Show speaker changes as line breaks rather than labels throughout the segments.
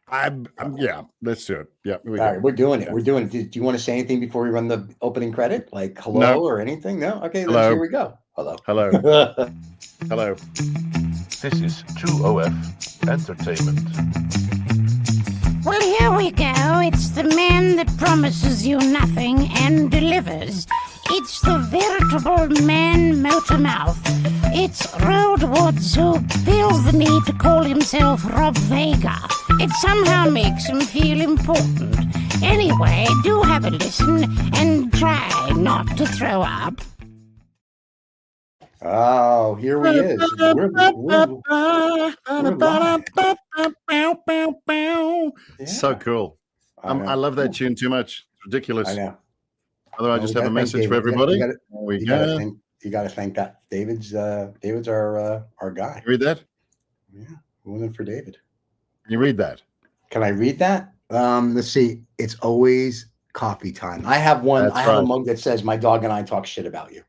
Yeah, let's do it. Yeah,
All right, we're doing it. We're doing it. Do you want to say anything before we run the opening credit? Like hello or anything? No? Okay, then here we go. Hello.
Hello. Hello.
This is 2OF Entertainment.
Well, here we go. It's the man that promises you nothing and delivers. It's the veritable man motor mouth. It's Road Woods who feels the need to call himself Rob Vega. It somehow makes him feel important. Anyway, do have a listen and try not to throw up.
Oh, here he is. We're
So cool. I love that tune too much. It's ridiculous.
I know.
Although I just have a message for everybody.
You got to thank that. David's our guy.
You read that?
Yeah, it wasn't for David.
Can you read that?
Can I read that? Let's see. It's always coffee time. I have one.
That's
I have
right.
a mug that says "My dog and I talk shit about you."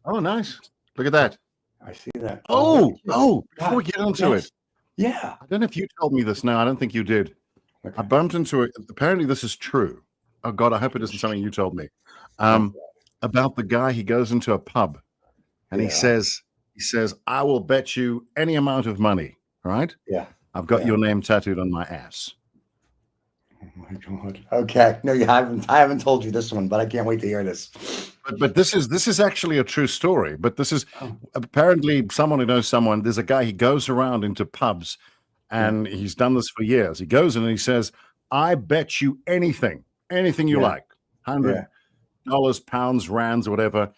Oh, nice. Look at that.
I see that.
Oh, before we get onto it.
Yeah.
I don't know if you told me this now. I don't think you did.
Okay.
I bumped into it. Apparently, this is true. Oh, God, I hope it isn't something you told me. About the guy, he goes into a pub and he says, I will bet you any amount of money, right?
Yeah.
I've got your name tattooed on my ass.
Oh my God. Okay. No, you haven't. I haven't told you this one, but I can't wait to hear this.
But this is actually a true story. But this is apparently someone who knows someone. There's a guy, he goes around into pubs and he's done this for years. He goes in and he says, I bet you anything you like. $100, pounds, rands, or whatever.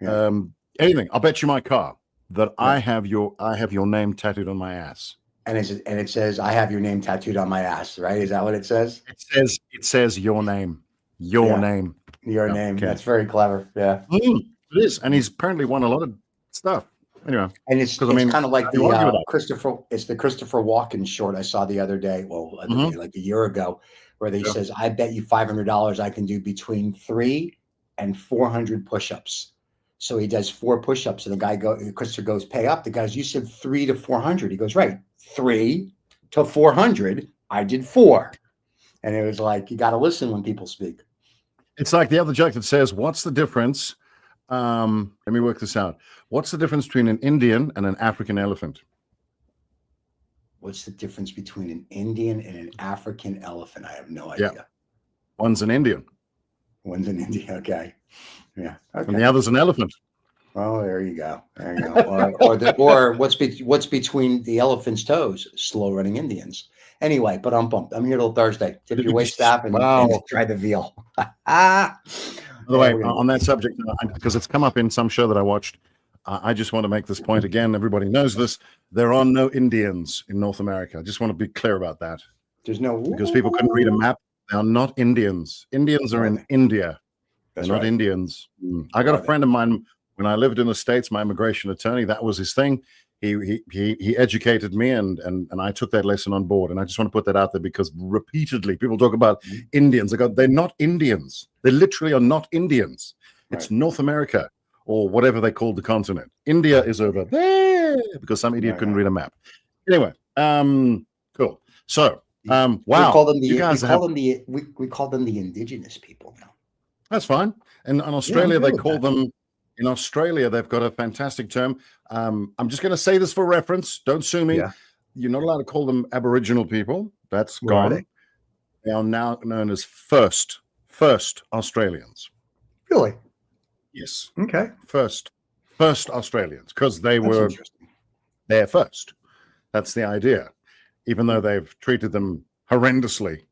Anything. I'll bet you my car that I have your name tattooed on my ass.
And it says, I have your name tattooed on my ass, right? Is that what it says?
It says your name. Your name.
Your name. Okay. That's very clever. Yeah.
It is. And he's apparently won a lot of stuff. Anyway.
And it's kind of like the Christopher Walken short I saw the other day, like a year ago, where they says, I bet you $500 I can do between 300 and 400 push-ups. So he does 4 push-ups, and Christopher goes, pay up. The guy's, you said 300 to 400. He goes, right, 300 to 400. I did 4. And it was like, you got to listen when people speak.
It's like the other joke that says, what's the difference? Let me work this out. What's the difference between an Indian and an African elephant?
What's the difference between an Indian and an African elephant? I have no idea.
Yeah. One's an Indian.
One's an Indian. Okay. Yeah. Okay.
And the other's an elephant.
Oh, there you go. There you go. or what's between the elephant's toes? Slow running Indians. Anyway, but I'm pumped. I'm here till Thursday. Tip your waist staff and try the veal.
By the way, on that subject, because it's come up in some show that I watched, I just want to make this point again. Everybody knows this. There are no Indians in North America. I just want to be clear about that.
There's no...
Because people couldn't read a map. They are not Indians. Indians are in India. They're not Indians. I got a friend of mine when I lived in the States, my immigration attorney, that was his thing. He educated me and I took that lesson on board. And I just want to put that out there because repeatedly people talk about Indians. They're not Indians. They literally are not Indians. It's North America or whatever they call the continent. India is over there because some idiot couldn't read a map. Anyway, cool. So, wow.
We call them the indigenous people now.
That's fine. And in Australia, they call them... In Australia, they've got a fantastic term. I'm just going to say this for reference. Don't sue me. Yeah. You're not allowed to call them Aboriginal people. That's gone. They are now known as first Australians.
Really?
Yes.
Okay.
First Australians, because they were there first. That's the idea. Even though they've treated them horrendously.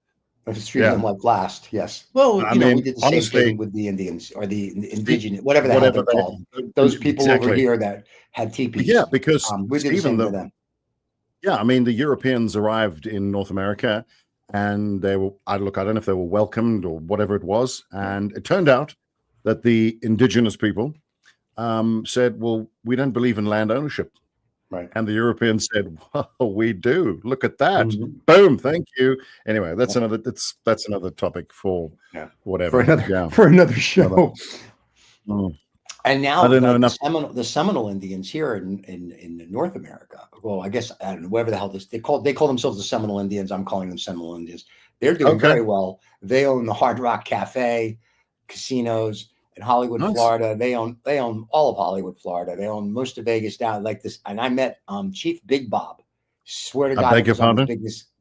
I've treated them like last, yes. Well, we did the same thing with the Indians or the indigenous, whatever they're called. Those people over here that had teepees.
Yeah, because
we did the same to them.
Yeah, I mean, the Europeans arrived in North America and they were, I don't know if they were welcomed or whatever it was. And it turned out that the indigenous people said, well, we don't believe in land ownership.
Right.
And the Europeans said, well, we do. Look at that. Boom. Thank you. Anyway, that's another topic for whatever.
For another show. And now
I don't know
like,
enough.
the Seminole Indians here in North America. Well, I guess I don't know, whatever the hell they call themselves the Seminole Indians. I'm calling them Seminole Indians. They're doing very well. They own the Hard Rock Cafe, casinos in Hollywood,
Nice.
Florida. They own all of Hollywood, Florida. They own most of Vegas down like this. And I met Chief Big Bob. Swear to God,
I beg your pardon?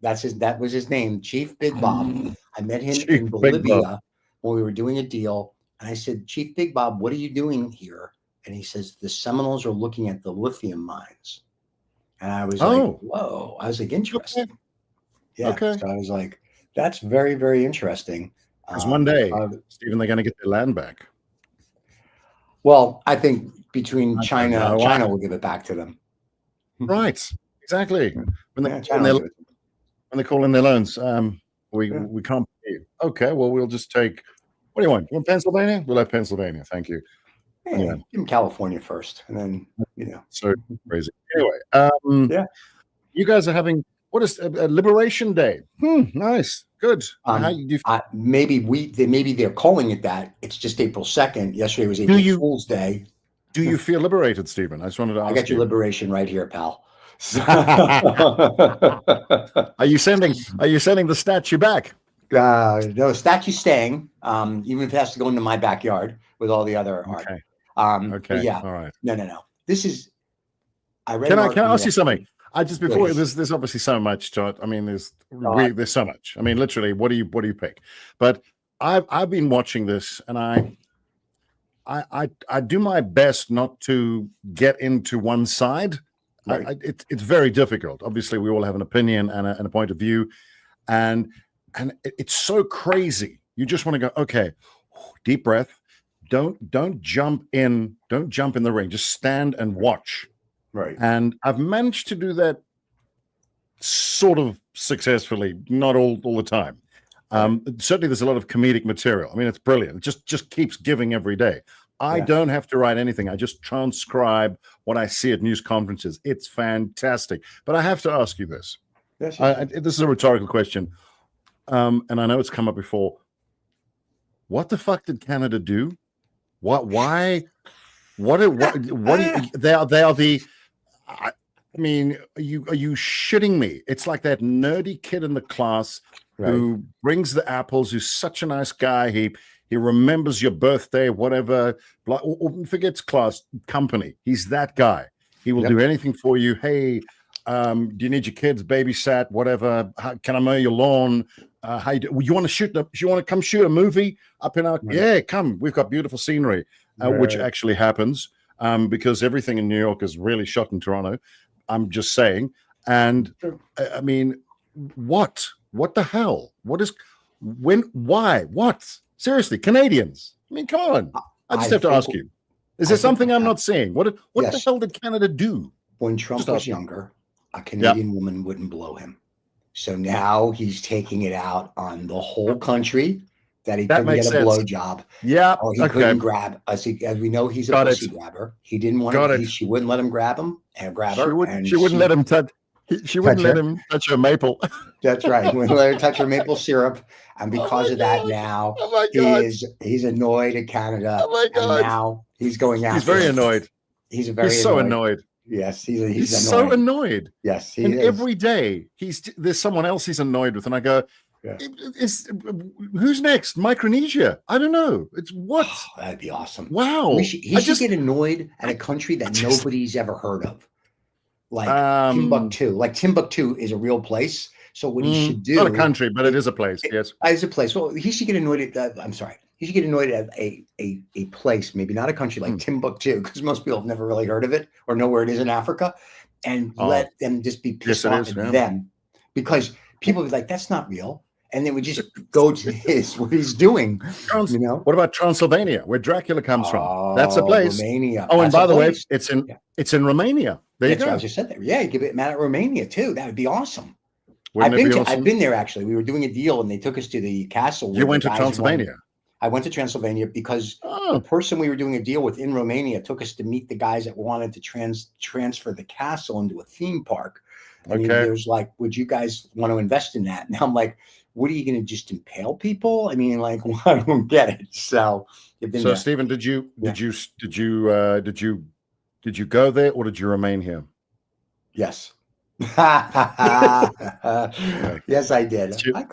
That was his name, Chief Big Bob. I met him
Chief
in
Big
Bolivia
Bob.
when we were doing a deal. And I said, Chief Big Bob, what are you doing here? And he says, the Seminoles are looking at the lithium mines. And I was like, whoa. I was like, interesting. Okay. Yeah. Okay. So I was like, that's very, very interesting.
Because one day, Stephen, they're going to get their land back.
Well, I think between China will give it back to them.
Right. Exactly. When they call in their loans, we can't pay you. Okay. Well, we'll just take. What do you want? You want Pennsylvania? We'll have Pennsylvania. Thank you.
Yeah. Give them California first, and then
So crazy. Anyway, you guys are having what is a Liberation Day? Nice, good.
Maybe they're calling it that. It's just April 2nd. Yesterday was April Fool's Day.
Do you feel liberated, Stephen? I just wanted to ask.
I got your liberation right here, pal.
Are you sending the statue back?
No, statue's staying. Even if it has to go into my backyard with all the other art.
Okay.
Yeah.
All right.
No. This is. I read.
Can I ask you something? There's obviously so much to it. I mean, there's so much. I mean, literally, what do you pick? But I've been watching this, and I do my best not to get into one side. Right. It's very difficult. Obviously, we all have an opinion and a point of view, and it's so crazy. You just want to go, okay, deep breath. Don't jump in the ring. Just stand and watch.
Right.
And I've managed to do that sort of successfully, not all the time. Certainly there's a lot of comedic material. I mean, it's brilliant. It just keeps giving every day. I don't have to write anything. I just transcribe what I see at news conferences. It's fantastic. But I have to ask you this. Yes, this is a rhetorical question. And I know it's come up before. What the fuck did Canada do? Why? What? They are the. I mean, are you shitting me? It's like that nerdy kid in the class who brings the apples. Who's such a nice guy. He remembers your birthday, whatever. Or forgets class company. He's that guy. He will do anything for you. Hey, do you need your kids babysat? Whatever. Can I mow your lawn? You want to come shoot a movie up in our? Yeah, come. We've got beautiful scenery, which actually happens because everything in New York is really shot in Toronto. I'm just saying. And I mean, what the hell? Why? What? Seriously, Canadians. I mean, come on. I just have to ask you. Is there something I'm not seeing? What the hell did Canada do?
When Trump was younger, a Canadian woman wouldn't blow him. So now he's taking it out on the whole country that he couldn't get a blowjob.
Yeah.
Or he couldn't grab. As we know, he's a pussy grabber. He didn't want to. She wouldn't let him grab her.
She wouldn't let him touch. She wouldn't let him touch her maple.
That's right. He wouldn't let her touch her maple syrup. And because of that, now he's annoyed at Canada.
Oh my God.
And now he's going after.
He's very annoyed.
He's
so annoyed.
Yes, he's
so annoyed.
Yes,
and every day there's someone else he's annoyed with, and I go, who's next? Micronesia? I don't know. It's what?
Oh, that'd be awesome.
Wow.
He should get annoyed at a country that nobody's ever heard of, like Timbuktu. Like Timbuktu is a real place. So what he should do?
Not a country, but it is a place. Yes,
it's a place. Well, he should get annoyed at. I'm sorry. He should get annoyed at a place, maybe not a country like Timbuktu, because most people have never really heard of it or know where it is in Africa, and let them just be pissed off at them, because people would be like, that's not real. And then we just go to what he's doing.
What about Transylvania, where Dracula comes from? That's a place.
Romania.
Oh, and by the way, it's in Romania. There you go.
I just said that. Yeah, give it at Romania too. That would be awesome. I've been there actually. We were doing a deal, and they took us to the castle.
You went to Transylvania.
I went to Transylvania because the person we were doing a deal with in Romania took us to meet the guys that wanted to transfer the castle into a theme park. And he was like, would you guys want to invest in that? And I'm like, what are you going to just impale people? I mean, like, I don't get it. So,
Stephen, did you go there or did you remain here?
Yes. Yes, I did.
Silly. I'm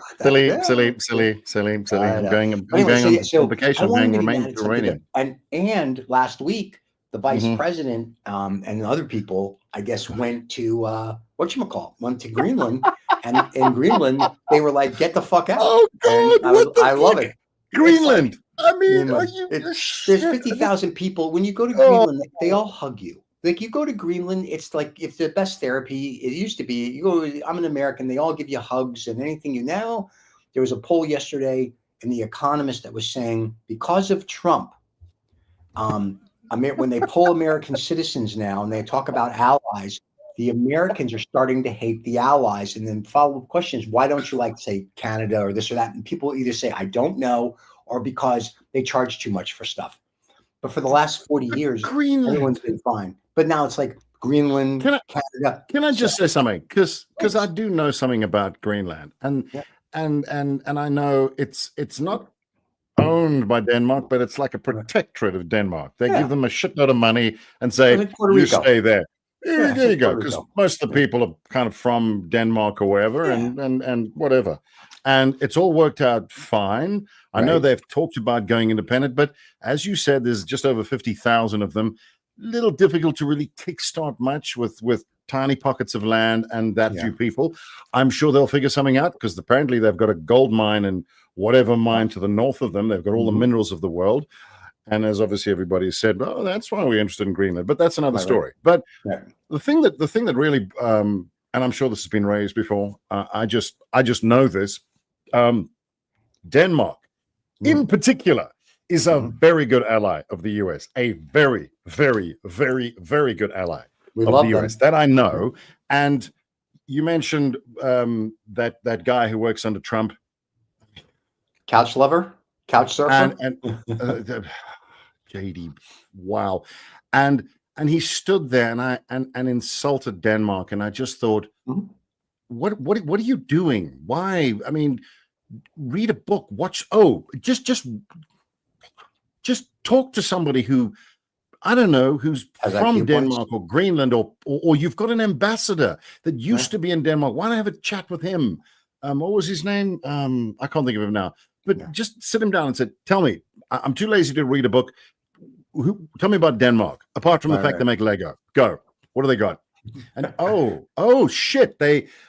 going on vacation. I'm going to remain Iranian.
And last week, the vice president and other people, I guess, went to went to Greenland, and in Greenland they were like, "Get the fuck out!"
Oh God,
I love it.
Greenland.
Like,
I mean,
there's 50,000 people. When you go to Greenland, they all hug you. Like, you go to Greenland, it's like, if the best therapy, it used to be, you go, I'm an American, they all give you hugs and anything. Now, there was a poll yesterday in The Economist that was saying, because of Trump, when they poll American citizens now and they talk about allies, the Americans are starting to hate the allies. And then follow-up questions, why don't you like, say, Canada or this or that? And people either say, I don't know, or because they charge too much for stuff. But for the last 40 years, everyone's been fine. But now it's like Greenland, Canada.
Can I just say something? Because I do know something about Greenland, and I know it's not owned by Denmark, but it's like a protectorate of Denmark. They give them a shitload of money and say, you stay there. There you go. Because most of the people are kind of from Denmark or wherever, and whatever. And it's all worked out fine. I know they've talked about going independent, but as you said, there's just over 50,000 of them. Little difficult to really kickstart much with tiny pockets of land and that few people. I'm sure they'll figure something out, because apparently they've got a gold mine and whatever mine to the north of them. They've got all the minerals of the world. And as obviously everybody has said, well, that's why we're interested in Greenland. But that's another story. But the thing that really, and I'm sure this has been raised before, I just know this. Denmark, in particular, is a very good ally of the US. A very, very, very, very good ally of the US. That I know. And you mentioned that guy who works under Trump,
couch surfer,
and JD. Wow, and he stood there and insulted Denmark, and I just thought, what are you doing? Why? I mean, read a book, watch. Just talk to somebody who, I don't know, who's from Denmark or Greenland, or you've got an ambassador that used to be in Denmark. Why don't I have a chat with him? What was his name? I can't think of him now. But just sit him down and say, tell me, I'm too lazy to read a book. Tell me about Denmark, apart from the fact they make Lego. Go. What do they got? And oh shit,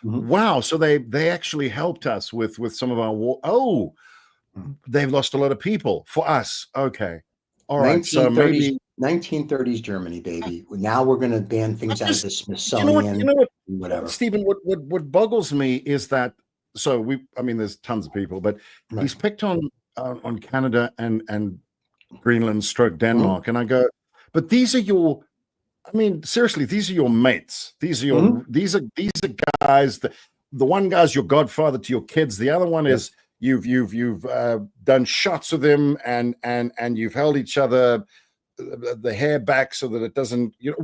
wow, so they actually helped us with some of our war. They've lost a lot of people for us. Okay, all right. So maybe
1930s Germany, baby. Now we're going to ban things out of the Smithsonian.
You know what,
whatever.
Stephen, what boggles me is that, so there's tons of people, but he's picked on Canada and Greenland stroke Denmark, and I go, but these are your, I mean, seriously, these are your mates. These are your these are guys. The one guy's your godfather to your kids. The other one is you've done shots with him, and you've held each other the hair back so that it doesn't. You've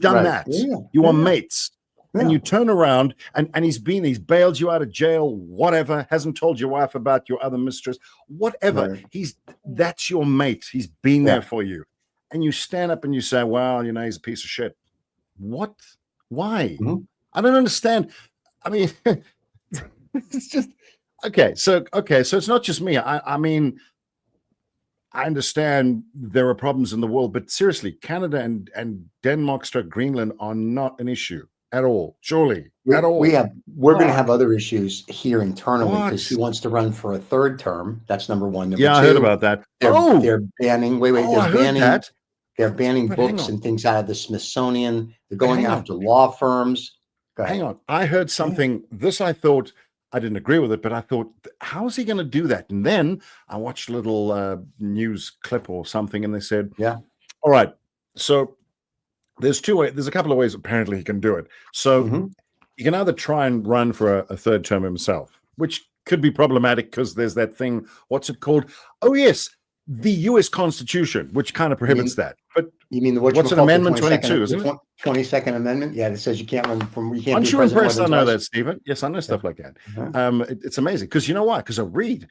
done that. You are mates. And you turn around and he's bailed you out of jail, whatever, hasn't told your wife about your other mistress, whatever. That's your mate. He's been there for you. And you stand up and you say, well, he's a piece of shit. What? Why? I don't understand. I mean, it's just okay. So it's not just me. I mean, I understand there are problems in the world, but seriously, Canada and Denmark / Greenland are not an issue at all, surely. At all.
We're going to have other issues here internally, because he wants to run for a third term. That's number one. Number two,
I heard about that.
They're banning. They're banning books and things out of the Smithsonian. They're going after law firms.
Hang on. I heard something. This, I thought, I didn't agree with it, but I thought, how is he going to do that? And then I watched a little news clip or something, and they said, all right, so there's a couple of ways apparently he can do it. So he can either try and run for a third term himself, which could be problematic because there's that thing, what's it called? Oh, yes, the U.S. Constitution, which kind of prohibits that. But
you mean
what's an Amendment 22, isn't it?
22nd Amendment? Yeah, it says you can't run from. You can't
Aren't
be
you
president
impressed?
more
I
than
know
twice.
that, Stephen. Yes, I know stuff like that.
Uh-huh.
It's amazing because you know why? Because I read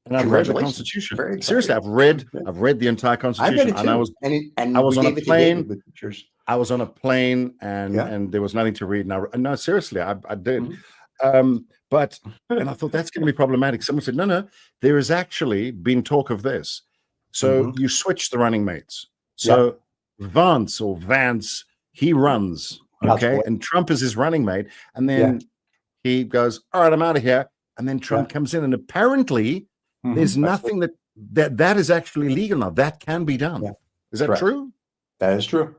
and I've read the Constitution. Seriously, I've read the entire Constitution.
I read it too.
I was on a plane. I was on a plane, and there was nothing to read. And no, seriously, I did. But and I thought that's going to be problematic. Someone said, no, there has actually been talk of this. So you switch the running mates. So Vance, he runs, okay, and Trump is his running mate, and then he goes, all right, I'm out of here, and then Trump comes in, and apparently there's nothing that is actually legal now. That can be done. Is that true?
That is true.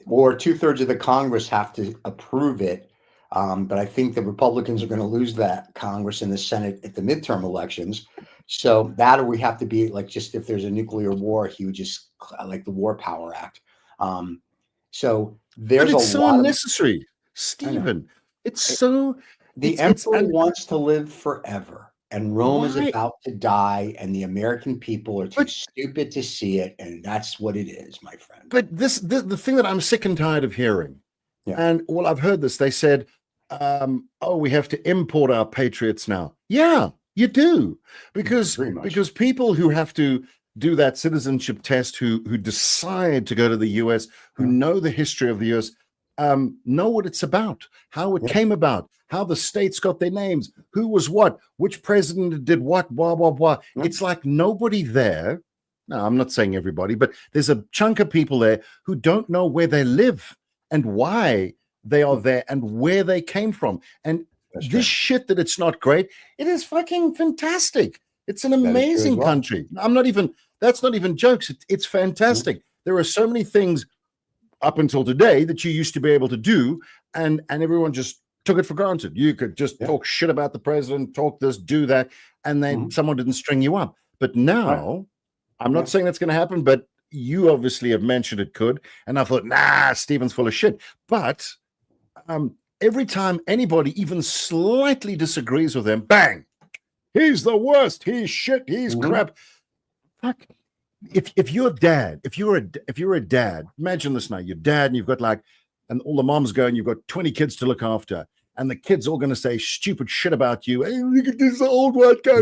Or 2/3 of the Congress have to approve it. But I think the Republicans are going to lose that Congress and the Senate at the midterm elections. So that, or we have to be like, just if there's a nuclear war, he would just like the War Power Act. So there's
but it's so unnecessary, Stephen. It's so
the emperor wants to live forever, and Rome is about to die, and the American people are too stupid to see it, and that's what it is, my friend.
But the thing that I'm sick and tired of hearing, and well, I've heard this. They said, we have to import our patriots now. Yeah, you do, because people who have to do that citizenship test, who decide to go to the US, who know the history of the US, know what it's about, how it came about, how the states got their names, who was what, which president did what, blah, blah, blah. It's like nobody there. No, I'm not saying everybody, but there's a chunk of people there who don't know where they live and why they are there and where they came from. And this shit that it's not great, it is fucking fantastic. It's an amazing country. That's not even jokes. It's fantastic. There are so many things up until today that you used to be able to do, and everyone just took it for granted. You could just talk shit about the president, talk this, do that, and then someone didn't string you up. But now, I'm not saying that's going to happen, but you obviously have mentioned it could, and I thought, nah, Stephen's full of shit. But every time anybody even slightly disagrees with him, bang, he's the worst, he's shit, he's crap. Fuck. If you're a dad, if you're a dad, imagine this now, you're dad and you've got and all the moms going, you've got 20 kids to look after, and the kids all going to say stupid shit about you. Hey, look at this old white guy.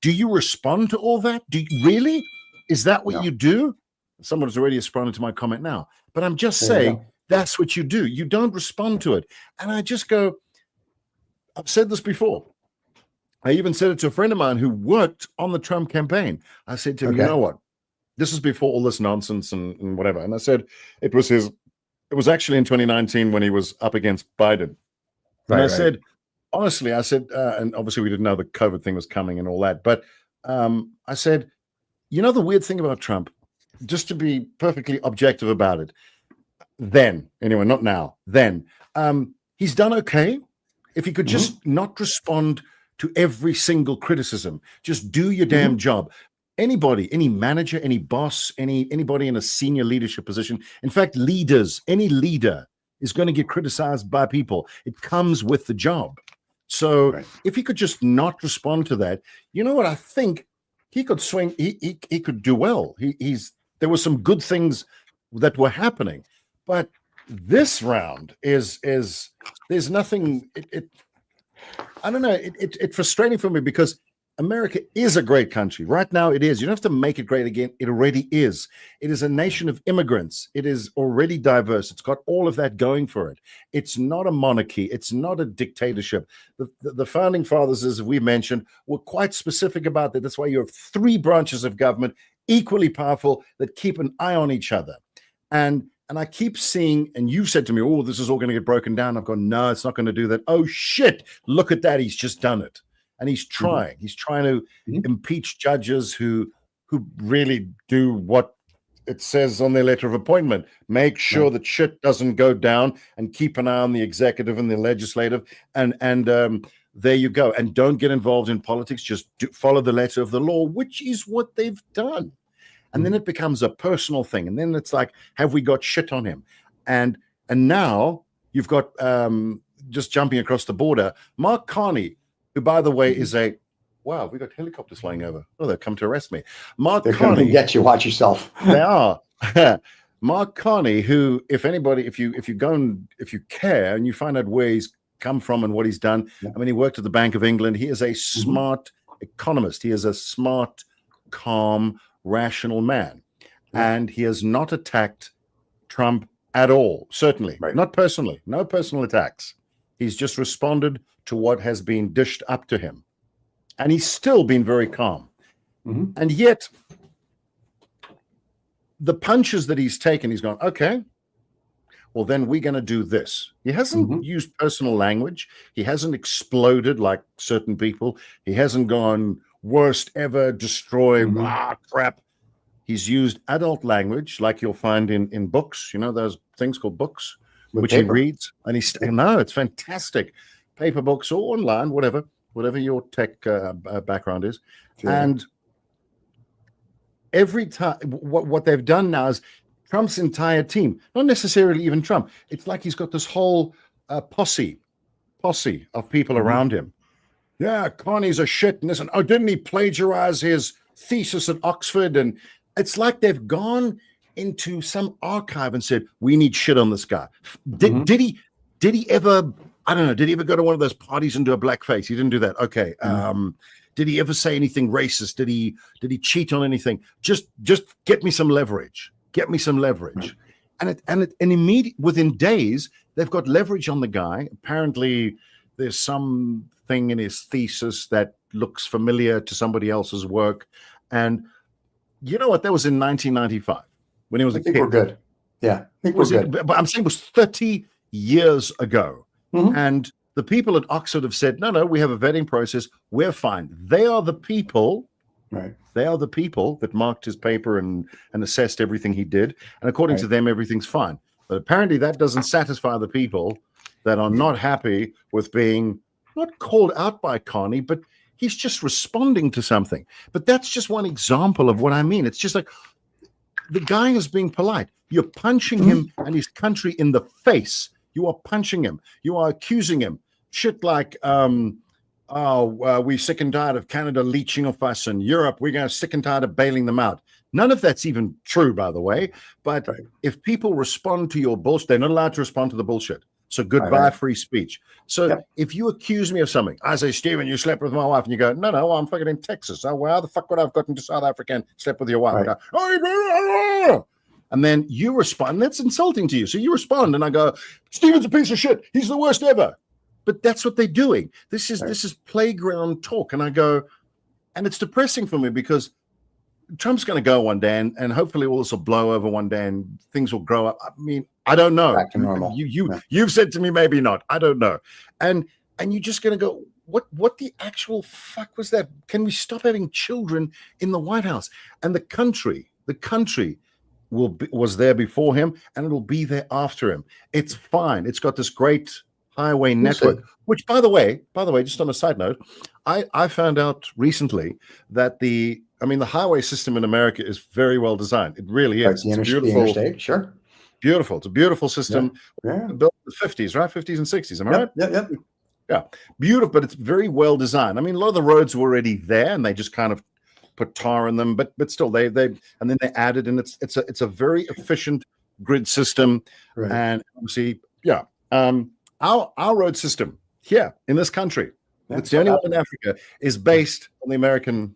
Do you respond to all that? Do you really? Is that what you do? Someone has already responded to my comment now, but I'm just saying that's what you do. You don't respond to it. And I just go, I've said this before. I even said it to a friend of mine who worked on the Trump campaign. I said to him, you know what? This is before all this nonsense and whatever. And I said, it was actually in 2019 when he was up against Biden. And I said, honestly, and obviously we didn't know the COVID thing was coming and all that. But I said, you know, the weird thing about Trump, just to be perfectly objective about it, then, anyway, not now, then, he's done okay. If he could just not respond to every single criticism, just do your damn job. Anybody, any manager, any boss, anybody in a senior leadership position, in fact, leaders, any leader is going to get criticized by people. It comes with the job. So if he could just not respond to that, you know what? I think he could swing. He could do well. There were some good things that were happening, but this round is there's nothing. I don't know. It's frustrating for me because America is a great country. Right now it is. You don't have to make it great again. It already is. It is a nation of immigrants. It is already diverse. It's got all of that going for it. It's not a monarchy. It's not a dictatorship. The founding fathers, as we mentioned, were quite specific about that. That's why you have 3 branches of government, equally powerful, that keep an eye on each other. And I keep seeing, and you've said to me, oh, this is all going to get broken down. I've gone, no, it's not going to do that. Oh, shit, look at that. He's just done it. And he's trying. He's trying to impeach judges who really do what it says on their letter of appointment. Make sure that shit doesn't go down and keep an eye on the executive and the legislative. And there you go. And don't get involved in politics. Just follow the letter of the law, which is what they've done. And then it becomes a personal thing. And then it's like, have we got shit on him? And now you've got, just jumping across the border, Mark Carney, who, by the way, is a Wow, we got helicopters flying over. Oh, they've come to arrest me. Mark
They're
Carney.
coming to get you. Watch yourself.
They are. Mark Carney, who, if you care and you find out where he's come from and what he's done. I mean, he worked at the Bank of England. He is a smart economist. He is a smart, calm, rational man. And he has not attacked Trump at all, certainly. Not personally. No personal attacks. He's just responded to what has been dished up to him. And he's still been very calm. And yet, the punches that he's taken, he's gone, okay, well, then we're going to do this. He hasn't used personal language. He hasn't exploded like certain people. He hasn't gone worst ever, destroy, crap. He's used adult language like you'll find in books, you know, those things called books, which he reads. And it's fantastic. Paper books or online, whatever your tech background is. And every time, what they've done now is Trump's entire team, not necessarily even Trump. It's like he's got this whole posse of people around him. Yeah, Carney's a shit. And this, and oh, didn't he plagiarize his thesis at Oxford? And it's like they've gone into some archive and said, we need shit on this guy. Did he ever, I don't know, did he ever go to one of those parties and do a blackface? He didn't do that. Okay. Did he ever say anything racist? Did he cheat on anything? Just get me some leverage. Get me some leverage. And immediately within days, they've got leverage on the guy. Apparently, there's something in his thesis that looks familiar to somebody else's work. And you know what? That was in 1995 when he was a kid.
We're good. Yeah, I think we're good.
But I'm saying it was 30 years ago. And the people at Oxford have said, no, we have a vetting process. We're fine. They are the people.
Right.
They are the people that marked his paper and assessed everything he did. And according to them, everything's fine. But apparently that doesn't satisfy the people that are not happy with being not called out by Carney, but he's just responding to something. But that's just one example of what I mean. It's just like the guy is being polite. You're punching him and his country in the face. You are punching him. You are accusing him. Shit like, we're sick and tired of Canada leeching off us, and Europe, we're going to sick and tired of bailing them out. None of that's even true, by the way. But if people respond to your bullshit, they're not allowed to respond to the bullshit. So goodbye, free speech. So if you accuse me of something, I say, Stephen, you slept with my wife, and you go, no, I'm fucking in Texas. Oh, well, how the fuck would I have gotten to South Africa and slept with your wife? I go, and then you respond. That's insulting to you. So you respond, and I go, Stephen's a piece of shit. He's the worst ever. But that's what they're doing. This is playground talk. And I go, and it's depressing for me because Trump's going to go one day, and hopefully all this will blow over one day, and things will grow up. I mean, I don't know.
Back to normal.
You've said to me, maybe not. I don't know. And you're just going to go, what the actual fuck was that? Can we stop having children in the White House? And the country was there before him, and it'll be there after him. It's fine. It's got this great highway network, which, by the way, just on a side note, I found out recently that the highway system in America is very well designed. It really is.
It's beautiful. Interstate, sure.
Beautiful. It's a beautiful system. Built in the 50s, right? 50s and 60s. Am I right?
Yep.
Yeah. Beautiful, but it's very well designed. I mean, a lot of the roads were already there, and they just kind of put tar in them, but still they and then they added, and it's a very efficient grid system. Right. And obviously, our road system here in this country, it's the only one in Africa, is based on the American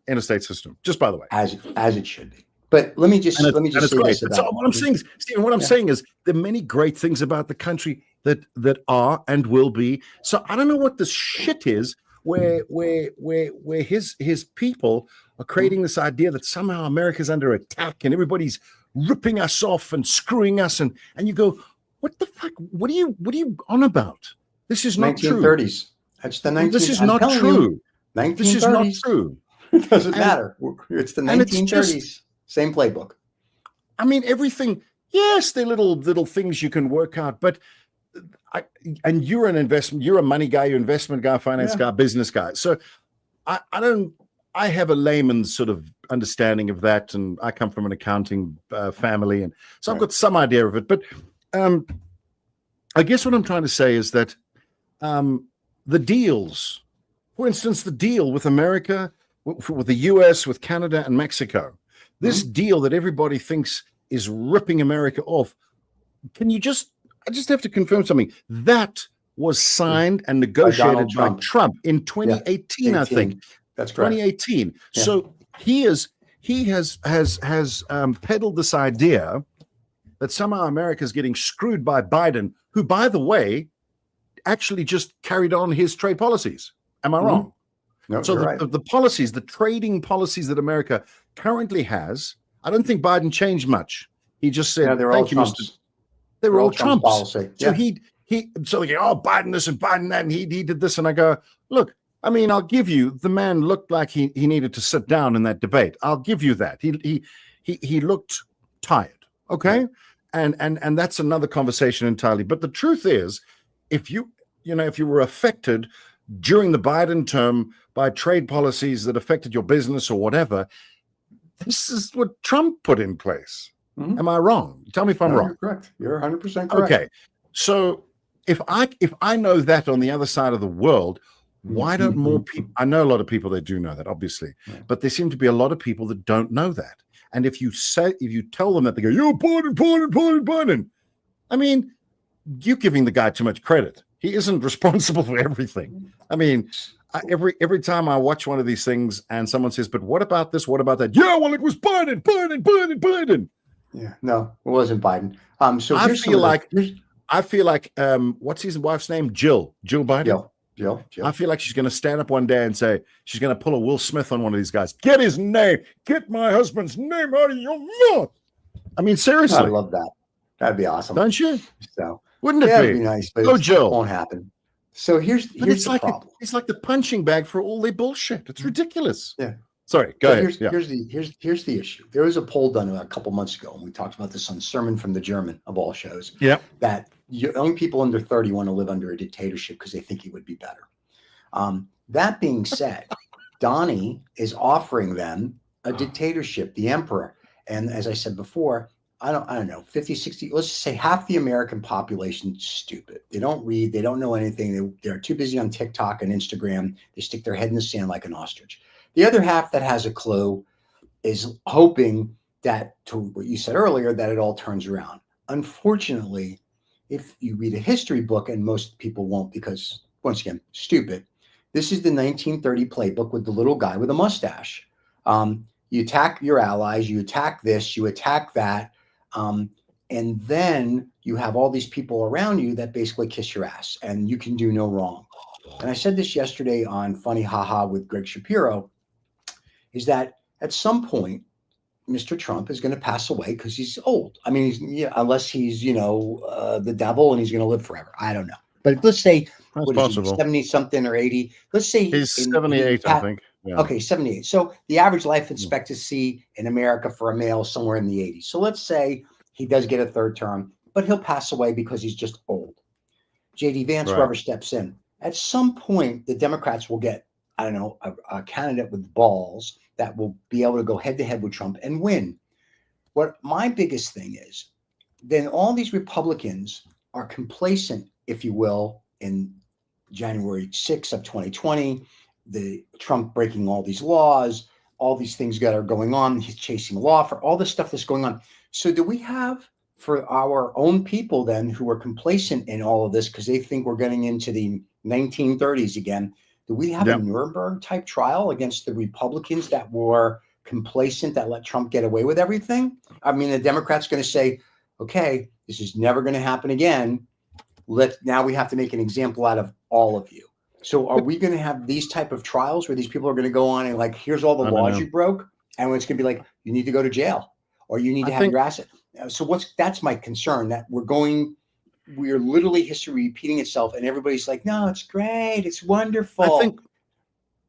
interstate system, just by the way.
As it should be. But let me just say this about
what I'm saying is, Stephen, what I'm saying is there are many great things about the country that are and will be. So I don't know what this shit is where his people are creating this idea that somehow America's under attack and everybody's ripping us off and screwing us, and you go, what the fuck? What are you on about? This is not
1930s. That's the 1930s.
This is not true.
1930s.
This is not true.
It doesn't matter. It's the 1930s. Same playbook.
I mean, everything. Yes, they're little things you can work out, but you're an investment. You're a money guy. You're an investment guy, finance guy, business guy. So I have a layman's sort of understanding of that, and I come from an accounting family, and so I've got some idea of it. But I guess what I'm trying to say is that the deals For instance, the deal with America, with the US, with Canada and Mexico, this deal that everybody thinks is ripping America off. I just have to confirm something. That was signed and negotiated by Trump in 2018, I think.
That's correct.
2018. Yeah. So he has peddled this idea that somehow America is getting screwed by Biden, who, by the way, actually just carried on his trade policies. Am I wrong?
No,
so
right.
the policies, the trading policies that America currently has, I don't think Biden changed much. He just said, "Thank you, Mr." They were all Trump's
policy.
So so they go, "Oh, Biden this and Biden that," and he did this, and I go, "Look, I mean, I'll give you, the man looked like he needed to sit down in that debate. I'll give you that. He looked tired, okay, and that's another conversation entirely. But the truth is, if you were affected during the Biden term by trade policies that affected your business or whatever, this is what Trump put in place. Am I wrong? Tell me if I'm wrong.
You're correct. You're 100% correct.
Okay, so if I know that on the other side of the world, why don't more people? I know a lot of people that do know that, obviously, but there seem to be a lot of people that don't know that. And if you tell them that, they go, "You're Biden." I mean, you're giving the guy too much credit. He isn't responsible for everything. I mean, every time I watch one of these things and someone says, "But what about this? What about that?" Yeah, well, it was Biden.
Yeah, no, it wasn't Biden. So
I feel like what's his wife's name? Jill Biden.
Jill.
I feel like she's going to stand up one day and say she's going to pull a Will Smith on one of these guys. Get his name. Get my husband's name out of your mouth. I mean, seriously.
I love that. That'd be awesome.
Don't you?
So
wouldn't it be?
That'd be nice, but
Jill.
It won't happen. So here's the problem.
It's like the punching bag for all their bullshit. It's ridiculous.
Yeah.
Sorry, go ahead.
Here's the issue. There was a poll done a couple months ago, and we talked about this on Sermon from the German of all shows.
Yeah.
That young people under 30 want to live under a dictatorship because they think it would be better. That being said, Donnie is offering them a dictatorship, the emperor. And as I said before, I don't know, 50, 60, let's just say half the American population is stupid. They don't read, they don't know anything. They're too busy on TikTok and Instagram. They stick their head in the sand like an ostrich. The other half that has a clue is hoping that, to what you said earlier, that it all turns around. Unfortunately, if you read a history book, and most people won't because, once again, stupid, this is the 1930 playbook with the little guy with a mustache. You attack your allies, you attack this, you attack that, and then you have all these people around you that basically kiss your ass, and you can do no wrong. And I said this yesterday on Funny Haha with Greg Shapiro, is that at some point, Mr. Trump is going to pass away because he's old. I mean, unless he's, the devil and he's going to live forever. I don't know. But let's say, what is he, 70 something or 80? Let's say
he's 78, I think. Yeah.
Okay, 78. So the average life expectancy in America for a male is somewhere in the 80s. So let's say he does get a third term, but he'll pass away because he's just old. J.D. Vance, whoever steps in. At some point, the Democrats will get, I don't know, a candidate with balls that will be able to go head-to-head with Trump and win. What my biggest thing is, then all these Republicans are complacent, if you will, in January 6th of 2020, the Trump breaking all these laws, all these things that are going on, he's chasing law for all this stuff that's going on. So do we have, for our own people then who are complacent in all of this because they think we're getting into the 1930s again, do we have a Nuremberg type trial against the Republicans that were complacent, that let Trump get away with everything? I mean, the Democrats going to say, okay, this is never going to happen again. Now we have to make an example out of all of you. So are we going to have these type of trials where these people are going to go on and like, here's all the laws you broke, and it's going to be like, you need to go to jail or you need to have your asset. So that's my concern, that we're literally history repeating itself, and everybody's like, no, it's great, it's wonderful.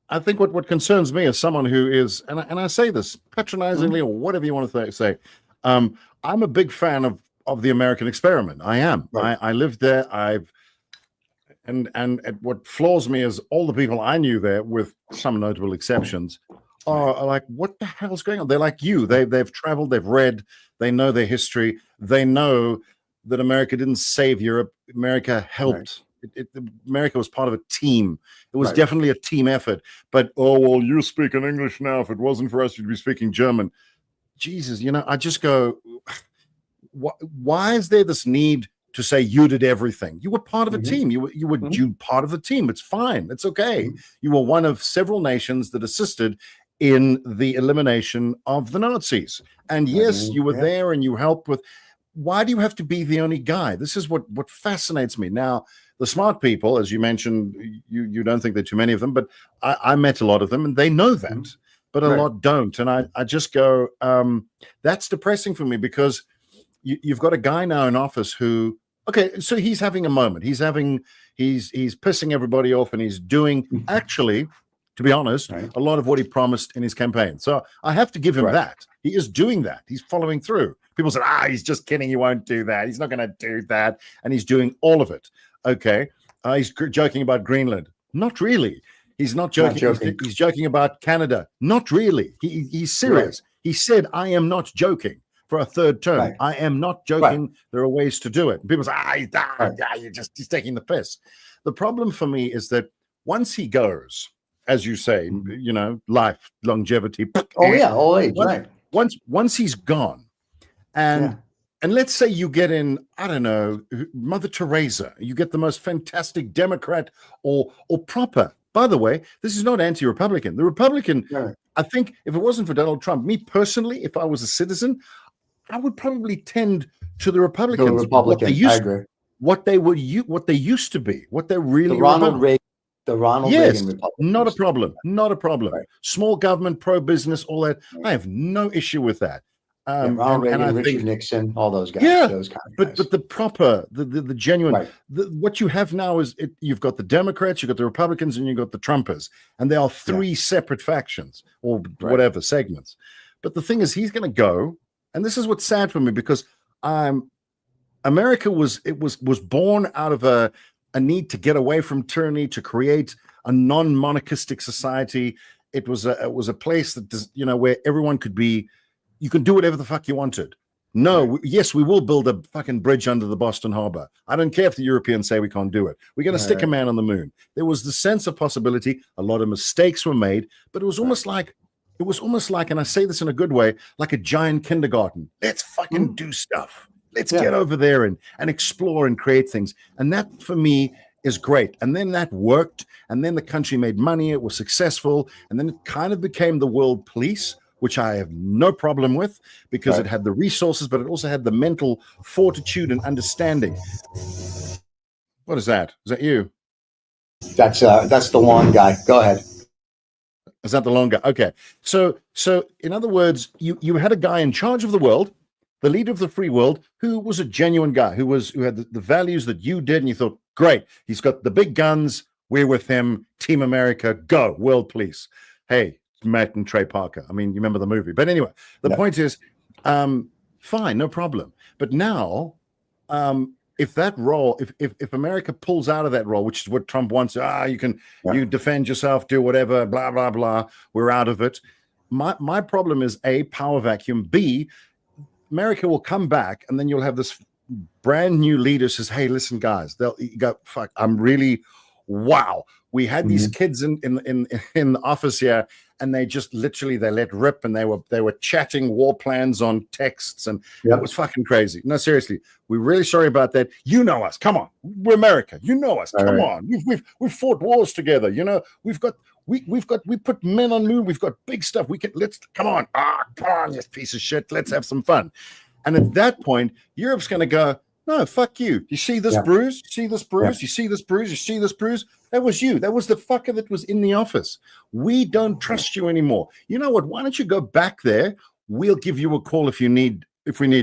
I think what concerns me as someone who is, and I say this patronizingly or whatever you want to say, I'm a big fan of the American experiment. I am. Right. I lived there. And what floors me is all the people I knew there, with some notable exceptions, are like, what the hell's going on? They're like you. They've traveled, they've read, they know their history, they know that America didn't save Europe. America helped America was part of a team. It was definitely a team effort. But, oh, well, you're speaking English now. If it wasn't for us, you'd be speaking German. Jesus, I just go, why is there this need to say you did everything? You were part of a team. You were part of the team. It's fine. It's okay. You were one of several nations that assisted in the elimination of the Nazis. And yes, you were there and you helped with. Why do you have to be the only guy? This is what fascinates me. Now, the smart people, as you mentioned, you don't think there are too many of them, but I met a lot of them and they know that, but a lot don't. And I just go, that's depressing for me, because you've got a guy now in office who, okay, so he's having a moment. He's pissing everybody off, and he's doing, actually, to be honest, a lot of what he promised in his campaign. So I have to give him that. He is doing that. He's following through. People said, he's just kidding. He won't do that. He's not going to do that. And he's doing all of it. Okay. He's joking about Greenland. Not really. He's not joking. He's joking about Canada. Not really. He's serious. He said, I am not joking. For a third term. I am not joking. There are ways to do it. And people say, he's taking the piss. The problem for me is that once he goes, as you say, life, longevity.
Old age,
Once he's gone, and let's say you get in, I don't know, Mother Teresa, you get the most fantastic Democrat or proper. By the way, this is not anti-Republican. The Republican, I think, if it wasn't for Donald Trump, me personally, if I was a citizen, I would probably tend to the Republicans.
I agree.
What they used to be, what they're really
the Ronald Reagan Republicans.
Not a problem. Not a problem. Small government, pro-business, all that. I have no issue with that.
Ronald Reagan, Richard Nixon, all those guys. Those kind of guys.
But the proper, the genuine, what you have now is you've got the Democrats, you've got the Republicans, and you've got the Trumpers, and they are three separate factions or whatever segments. But the thing is, he's going to go. And this is what's sad for me, because America was born out of a need to get away from tyranny, to create a non-monarchistic society. It was a place that where everyone could be. You could do whatever the fuck you wanted. No, yes, we will build a fucking bridge under the Boston Harbor. I don't care if the Europeans say we can't do it. We're going to stick a man on the moon. There was the sense of possibility. A lot of mistakes were made, but it was almost like. It was almost like, and I say this in a good way, like a giant kindergarten. Let's fucking do stuff. Let's get over there and explore and create things. And that, for me, is great. And then that worked. And then the country made money. It was successful. And then it kind of became the world police, which I have no problem with, because it had the resources, but it also had the mental fortitude and understanding. What is that? Is that you?
That's the one guy. Go ahead.
Is that the long guy? Okay. So in other words, you had a guy in charge of the world, the leader of the free world, who was a genuine guy, who had the values that you did, and you thought, great, he's got the big guns, we're with him, Team America, go, world police. Hey, Matt and Trey Parker. I mean, you remember the movie. But anyway, the point is, fine, no problem. But now, if that role, if America pulls out of that role, which is what Trump wants, you can defend yourself, do whatever, blah, blah, blah, we're out of it. My problem is A, power vacuum. B, America will come back, and then you'll have this brand new leader says, hey, listen, guys, they'll go, fuck, I'm really, wow. We had these kids in the office here, and they just literally they let rip, and they were chatting war plans on texts, and it was fucking crazy. No, seriously, we're really sorry about that. You know us, come on, we're America. You know us, come on. We've fought wars together. We put men on moon. We've got big stuff. Come on, you piece of shit. Let's have some fun. And at that point, Europe's going to go, no, fuck you. You see this bruise? You see this bruise? You see this bruise? You see this bruise? That was you. That was the fucker that was in the office. We don't trust you anymore. You know what? Why don't you go back there? We'll give you a call if we need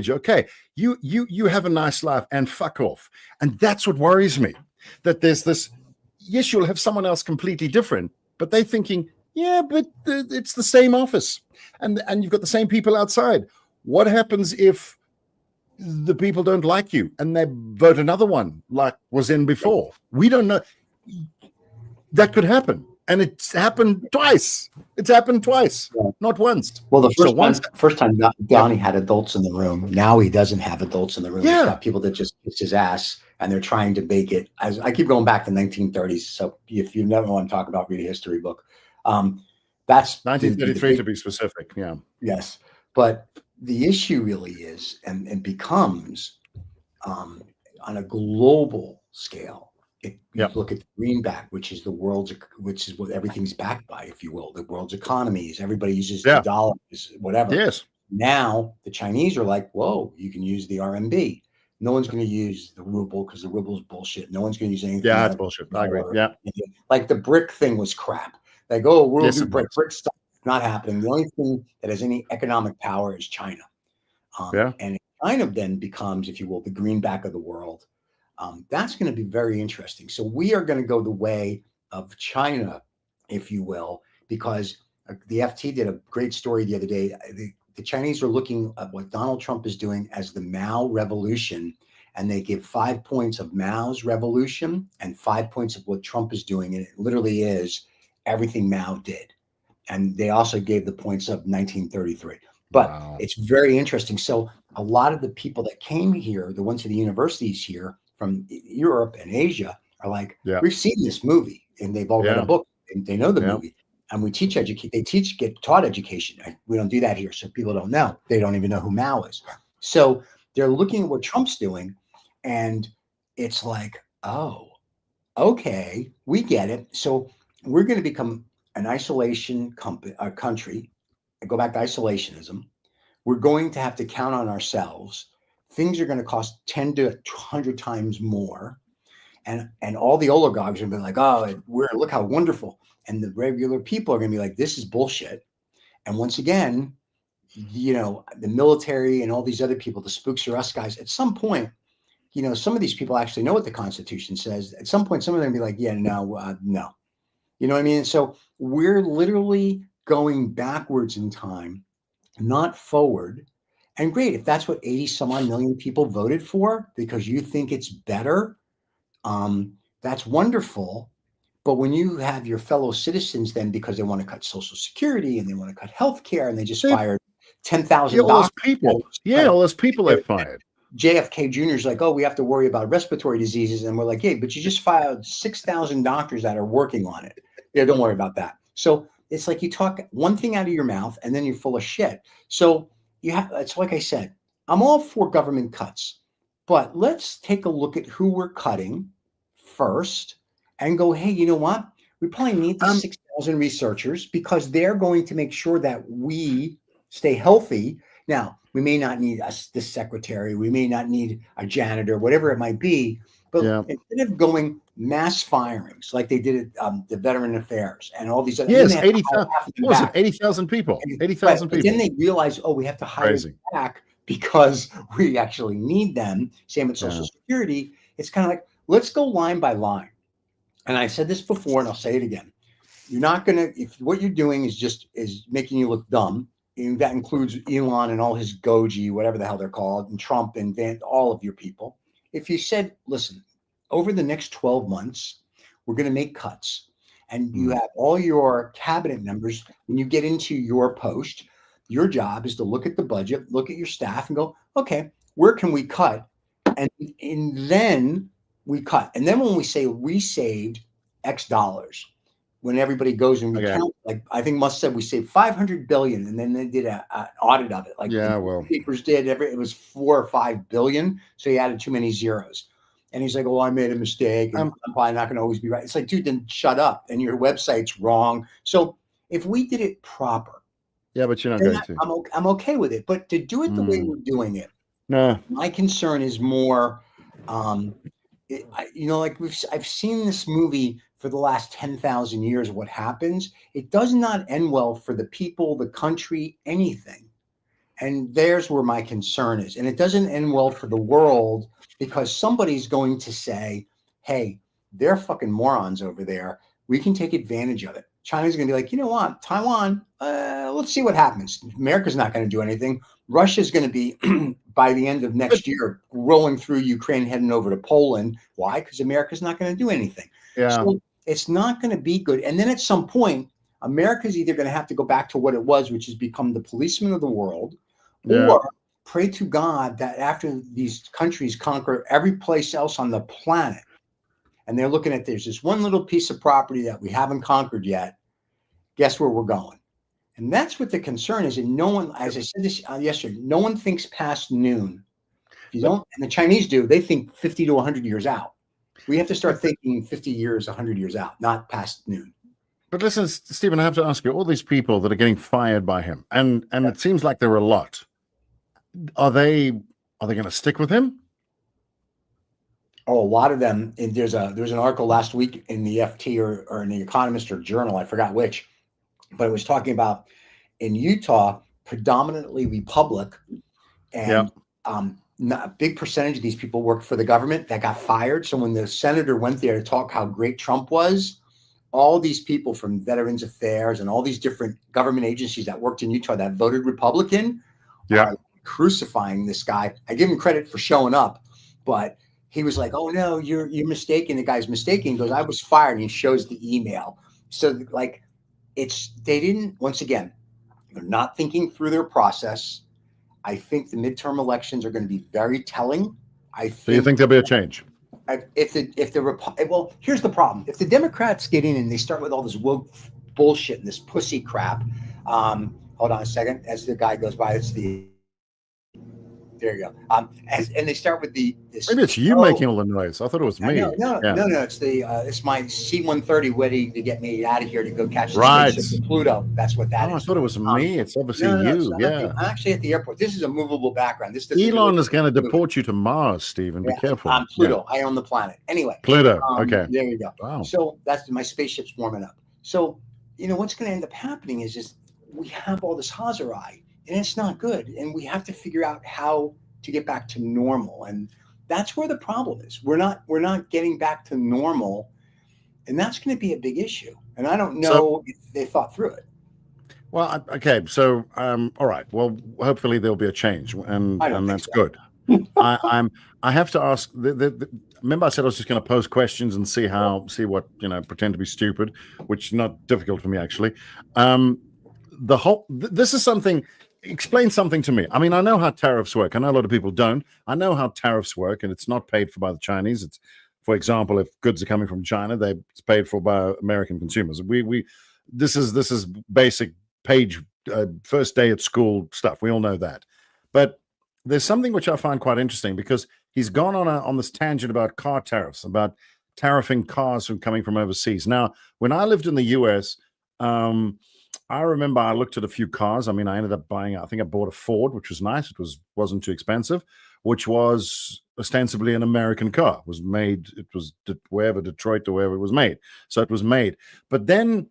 you. Okay. You have a nice life and fuck off. And that's what worries me. That there's this, yes, you'll have someone else completely different, but they're thinking, yeah, but it's the same office. And you've got the same people outside. What happens if the people don't like you and they vote another one like was in before? We don't know. That could happen. And it's happened twice. Not once.
Well, the first time Donnie had adults in the room. Now he doesn't have adults in the room. He's got people that just kiss his ass and they're trying to make it, as I keep going back to 1930s. So if you never want to talk about, read a history book. That's
1933 to be specific. Yeah.
Yes. But the issue really is, and becomes, on a global scale, you look at the greenback, which is which is what everything's backed by, if you will, the world's economies. Everybody uses the dollar, whatever.
Yes.
Now the Chinese are like, whoa, you can use the RMB. No one's going to use the ruble because the ruble's bullshit. No one's going to use anything.
Yeah, that's bullshit. I agree. Yeah.
Like the brick thing was crap. Like, oh, we'll do brick stuff. Not happening. The only thing that has any economic power is China. And China then becomes, if you will, the greenback of the world. That's going to be very interesting. So we are going to go the way of China, if you will, because the FT did a great story the other day. The Chinese are looking at what Donald Trump is doing as the Mao revolution, and they give 5 points of Mao's revolution and 5 points of what Trump is doing. And it literally is everything Mao did. And they also gave the points of 1933. But it's very interesting. So a lot of the people that came here, the ones to the universities here from Europe and Asia, are like, we've seen this movie, and they've all read a book, and they know the movie. And we teach get taught education. We don't do that here. So people don't know. They don't even know who Mao is. So they're looking at what Trump's doing, and it's like, oh, okay, we get it. So we're going to become an isolation country, go back to isolationism. We're going to have to count on ourselves. Things are going to cost 10 to 100 times more. And all the oligarchs are going to be like, oh, look how wonderful. And the regular people are going to be like, this is bullshit. And once again, the military and all these other people, the spooks are us guys, at some point, some of these people actually know what the Constitution says. At some point, some of them be like, yeah, no. You know what I mean? So we're literally going backwards in time, not forward. And great, if that's what 80 some odd million people voted for because you think it's better, that's wonderful. But when you have your fellow citizens then, because they want to cut Social Security and they want to cut health care, and they just fired 10,000
all those people. All those people they fired.
JFK Jr. is like, oh, we have to worry about respiratory diseases. And we're like, hey, but you just fired 6,000 doctors that are working on it. Yeah, don't worry about that. So it's like you talk one thing out of your mouth and then you're full of shit. So it's like I said, I'm all for government cuts, but let's take a look at who we're cutting first and go, hey, you know what? We probably need the 6,000 researchers because they're going to make sure that we stay healthy. Now, we may not need the secretary. We may not need a janitor, whatever it might be. But instead of going mass firings like they did at the Veteran Affairs and all these other
80,000 people. 80,000 people.
Then they realize, oh, we have to hire them back because we actually need them. Same with Social Security. It's kind of like, let's go line by line. And I said this before, and I'll say it again. You're not gonna, if what you're doing is making you look dumb. And that includes Elon and all his Goji, whatever the hell they're called, and Trump and all of your people. If you said, listen, over the next 12 months, we're going to make cuts, and you have all your cabinet members, when you get into your post, your job is to look at the budget, look at your staff and go, okay, where can we cut? And then we cut. And then when we say we saved X dollars, when everybody goes and we count, like I think Musk said we saved 500 billion, and then they did an audit of it. Like papers did, it was 4 or 5 billion. So he added too many zeros. And he's like, oh, I made a mistake. And I'm probably not going to always be right. It's like, dude, then shut up. And your website's wrong. So if we did it proper.
Yeah, but you're not going to.
I'm okay with it. But to do it the way we're doing it, my concern is more, like I've seen this movie for the last 10,000 years. What happens? It does not end well for the people, the country, anything. And there's where my concern is. And it doesn't end well for the world because somebody's going to say, hey, they're fucking morons over there. We can take advantage of it. China's going to be like, you know what, Taiwan, let's see what happens. America's not going to do anything. Russia's going to be, by the end of next year, rolling through Ukraine, heading over to Poland. Why? Because America's not going to do anything.
Yeah.
So it's not going to be good. And then at some point, America's either going to have to go back to what it was, which is become the policeman of the world, or pray to God that after these countries conquer every place else on the planet, and they're looking at there's this one little piece of property that we haven't conquered yet, guess where we're going? And that's what the concern is. And no one, as I said this yesterday, no one thinks past noon. If you don't, and the Chinese do, they think 50 to 100 years out. We have to start thinking 50 years, 100 years out, not past noon.
But listen, Stephen, I have to ask you, all these people that are getting fired by him, and it seems like there are a lot. Are they going to stick with him?
Oh, a lot of them. And there was an article last week in the FT or in the Economist or Journal, I forgot which, but it was talking about in Utah, predominantly Republic, and a big percentage of these people worked for the government that got fired. So when the senator went there to talk how great Trump was, all these people from Veterans Affairs and all these different government agencies that worked in Utah that voted Republican are crucifying this guy. I give him credit for showing up, but he was like, "Oh no, you're mistaken." The guy's mistaken. He goes, "I was fired," and he shows the email. So like, they didn't. Once again, they're not thinking through their process. I think the midterm elections are going to be very telling.
So you think there'll be a change?
Well, here's the problem. If the Democrats get in and they start with all this woke bullshit and this pussy crap, hold on a second. As the guy goes by, there you go. And they start with this.
Maybe it's you making all the noise. I thought it was me.
No. It's my C-130 ready to get me out of here to go catch the spaceship to Pluto. That's what that is.
I thought it was me. It's obviously you.
I'm actually at the airport. This is a movable background.
Elon is going to deport you to Mars, Stephen. Be careful.
Pluto. I own the planet. Anyway.
Pluto. Okay.
There you go.
Wow.
So that's my spaceship's warming up. So what's going to end up happening is we have all this Hazarai. And it's not good. And we have to figure out how to get back to normal. And that's where the problem is. We're not getting back to normal. And that's going to be a big issue. And I don't know if they thought through it.
Well, okay. So, all right. Well, hopefully there'll be a change. And that's good. I have to ask, remember I said I was just going to pose questions and see what, pretend to be stupid, which is not difficult for me, actually. This is something. Explain something to me. I mean, I know how tariffs work. I know a lot of people don't. I know how tariffs work, and it's not paid for by the Chinese. It's, for example, if goods are coming from China, it's paid for by American consumers. This is basic first day at school stuff. We all know that. But there's something which I find quite interesting because he's gone on this tangent about car tariffs, about tariffing cars from coming from overseas. Now, when I lived in the US, I remember I looked at a few cars. I mean, I ended up buying, I think I bought a Ford, which was nice. It wasn't too expensive, which was ostensibly an American car. It was wherever, Detroit or wherever it was made. So it was made. But then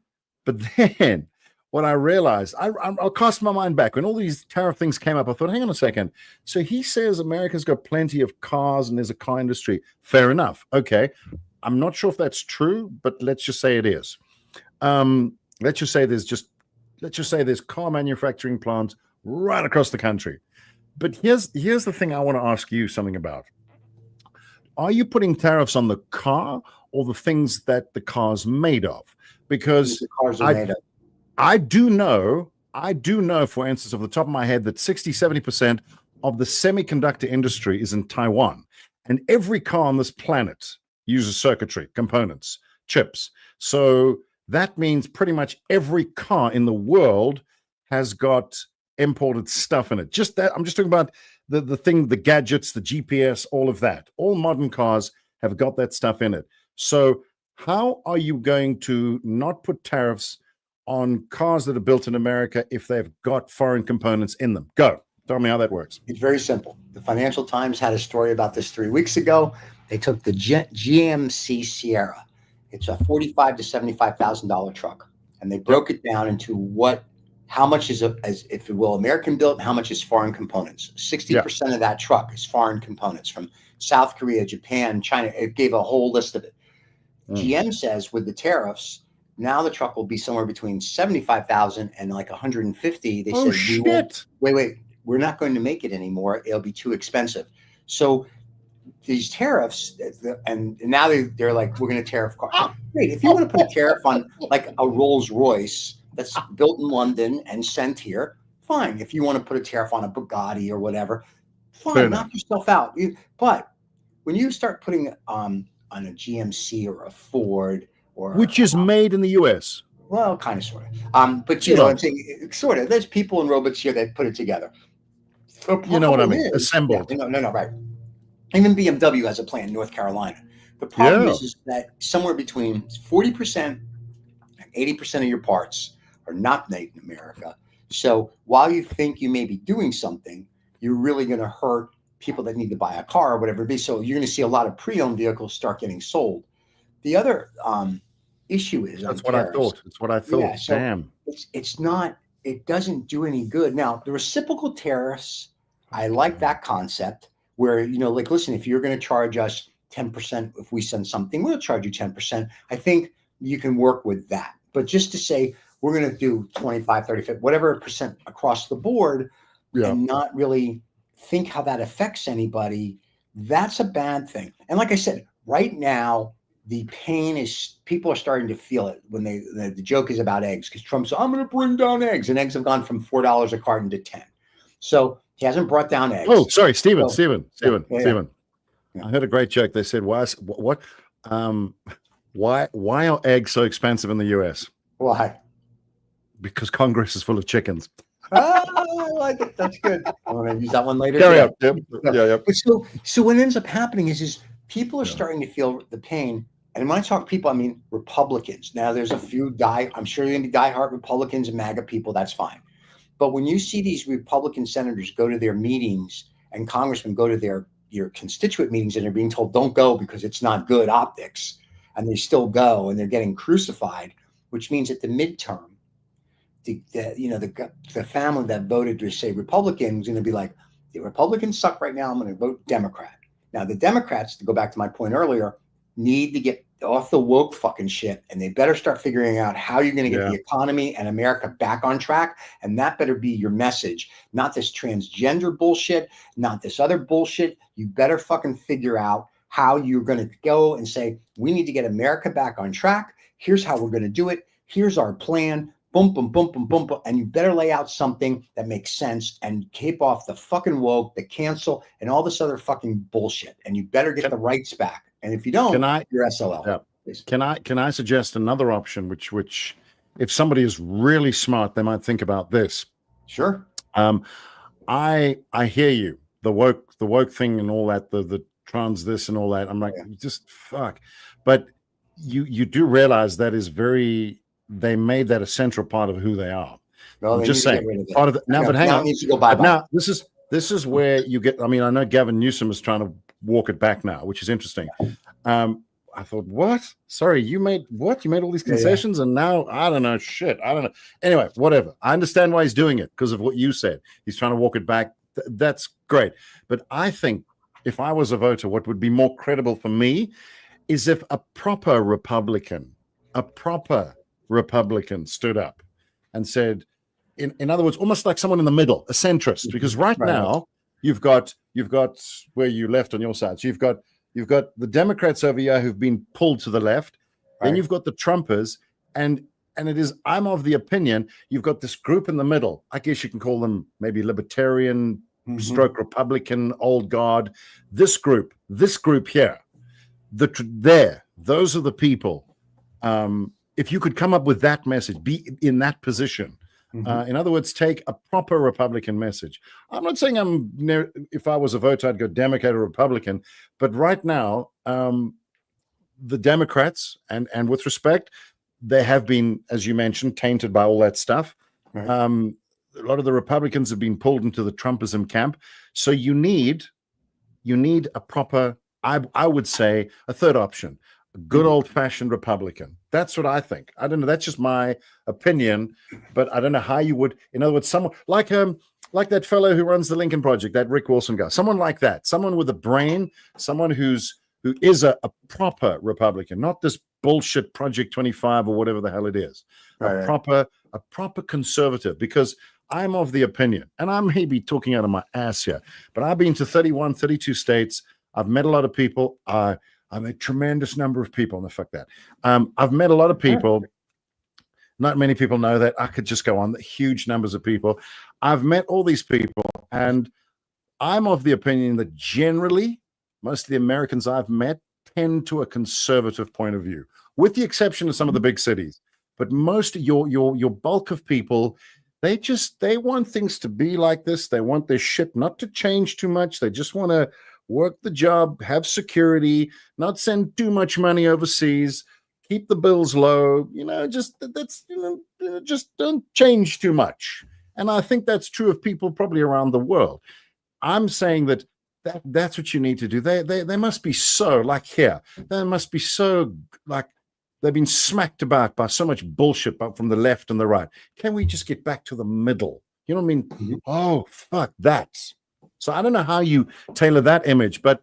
what I realized, I'll cast my mind back. When all these tariff things came up, I thought, hang on a second. So he says America's got plenty of cars and there's a car industry. Fair enough. Okay. I'm not sure if that's true, but let's just say it is. Let's just say there's car manufacturing plants right across the country. But here's the thing I want to ask you something about. Are you putting tariffs on the car or the things that the car's made of? Because the cars are made of. I do know, for instance, off the top of my head, that 60-70% of the semiconductor industry is in Taiwan. And every car on this planet uses circuitry, components, chips. So that means pretty much every car in the world has got imported stuff in it. Just that, I'm just talking about the gadgets, the GPS, all of that. All modern cars have got that stuff in it. So how are you going to not put tariffs on cars that are built in America if they've got foreign components in them? Go. Tell me how that works.
It's very simple. The Financial Times had a story about this 3 weeks ago. They took the GMC Sierra. It's a $45,000 to $75,000 truck, and they broke it down into how much is, if you will, American built, and how much is foreign components. 60% of that truck is foreign components from South Korea, Japan, China. It gave a whole list of it. GM says with the tariffs, now the truck will be somewhere between 75,000 and like 150. They said, wait, we're not going to make it anymore. It'll be too expensive. So these tariffs, and now they're like, we're going to tariff cars. Great. If you want to put a tariff on like a Rolls Royce that's built in London and sent here, fine. If you want to put a tariff on a Bugatti or whatever, fine, knock yourself out. But when you start putting on a GMC or a Ford, or
which is made in the US.
Well, kind of, sort of. But you know what I'm saying? Sort of. There's people and robots here that put it together.
You know what I mean? Assembled.
Yeah, no, right. Even BMW has a plant in North Carolina. The problem is that somewhere between 40% and 80% of your parts are not made in America. So while you think you may be doing something, you're really going to hurt people that need to buy a car or whatever it be. So you're going to see a lot of pre-owned vehicles start getting sold. The other issue is
that's what tariffs. I thought. It's what I thought. Yeah, so damn.
It's not. It doesn't do any good. Now the reciprocal tariffs, I like that concept. Where like, listen, if you're going to charge us 10%, if we send something, we'll charge you 10%. I think you can work with that. But just to say we're going to do 25, 35, whatever percent across the board, and not really think how that affects anybody, that's a bad thing. And like I said, right now, the pain is, people are starting to feel it when the joke is about eggs, because Trump said, I'm going to bring down eggs, and eggs have gone from $4 a carton to 10. So he hasn't brought down eggs.
Oh, sorry, Stephen. I heard a great joke. They said, why are eggs so expensive in the US?
Why?
Because Congress is full of chickens.
I like it. That's good. I'm going to use that one later.
Yeah. But
so what ends up happening is people are starting to feel the pain. And when I talk people, I mean Republicans. Now, there's a few I'm sure you're going to be diehard Republicans and MAGA people. That's fine. But when you see these Republican senators go to their meetings and congressmen go to your constituent meetings and they're being told don't go because it's not good optics, and they still go and they're getting crucified, which means at the midterm, the family that voted to say Republican is going to be like, the Republicans suck right now, I'm going to vote Democrat. Now the Democrats, to go back to my point earlier, need to get off the woke fucking shit, and they better start figuring out how you're going to get the economy and America back on track. And that better be your message, not this transgender bullshit, not this other bullshit. You better fucking figure out how you're going to go and say, we need to get America back on track. Here's how we're going to do it. Here's our plan. Boom, boom, boom, boom, boom, boom. And you better lay out something that makes sense and keep off the fucking woke, the cancel, and all this other fucking bullshit. And you better get the rights back. And if you don't, you're SOL.
Yeah. Can I suggest another option, which if somebody is really smart, they might think about this.
Sure.
I hear you. The woke thing and all that, the trans this and all that. I'm like, just fuck. But you do realize that is they made that a central part of who they are.
Well,
I'm just saying part of the, now, but hang on.
Needs to go bye-bye.
Now this is where you get, I mean, I know Gavin Newsom is trying to walk it back now, which is interesting. I thought, what? Sorry, you made what? You made all these concessions, and now I don't know shit. I don't know. Anyway, whatever. I understand why he's doing it because of what you said. He's trying to walk it back. That's great. But I think if I was a voter, what would be more credible for me is if a proper Republican stood up and said, in other words, almost like someone in the middle, a centrist, because right now you've got where you left on your side. So you've got the Democrats over here who've been pulled to the left. Then you've got the Trumpers, and it is, I'm of the opinion, you've got this group in the middle. I guess you can call them maybe libertarian, stroke Republican, old guard. This group here, those are the people. If you could come up with that message, be in that position. In other words, take a proper Republican message. I'm not saying if I was a voter, I'd go Democrat or Republican, but right now, the Democrats, and with respect, they have been, as you mentioned, tainted by all that stuff. A lot of the Republicans have been pulled into the Trumpism camp. So you need a proper, I would say, a third option. Good old-fashioned Republican. That's what I think. I don't know. That's just my opinion, but I don't know how you would. In other words, someone like that fellow who runs the Lincoln Project, that Rick Wilson guy. Someone like that. Someone with a brain. Someone who is a proper Republican, not this bullshit Project 25 or whatever the hell it is. A proper conservative. Because I'm of the opinion, and I may be talking out of my ass here, but I've been to 31, 32 states. I've met a lot of people. I'm a tremendous number of people. No, fuck that. I've met a lot of people Not many people know that. I could just go on. Huge numbers of people. I've met all these people, and I'm of the opinion that generally, most of the Americans I've met tend to a conservative point of view, with the exception of some of the big cities. But most of your bulk of people, they want things to be like this. They want their shit not to change too much. They just want to work the job, have security, not send too much money overseas, keep the bills low, just don't change too much. And I think that's true of people probably around the world. I'm saying that's what you need to do. They must be so, like here, they must be so, like, they've been smacked about by so much bullshit from the left and the right. Can we just get back to the middle? You know what I mean? Mm-hmm. Oh, fuck that. So I don't know how you tailor that image, but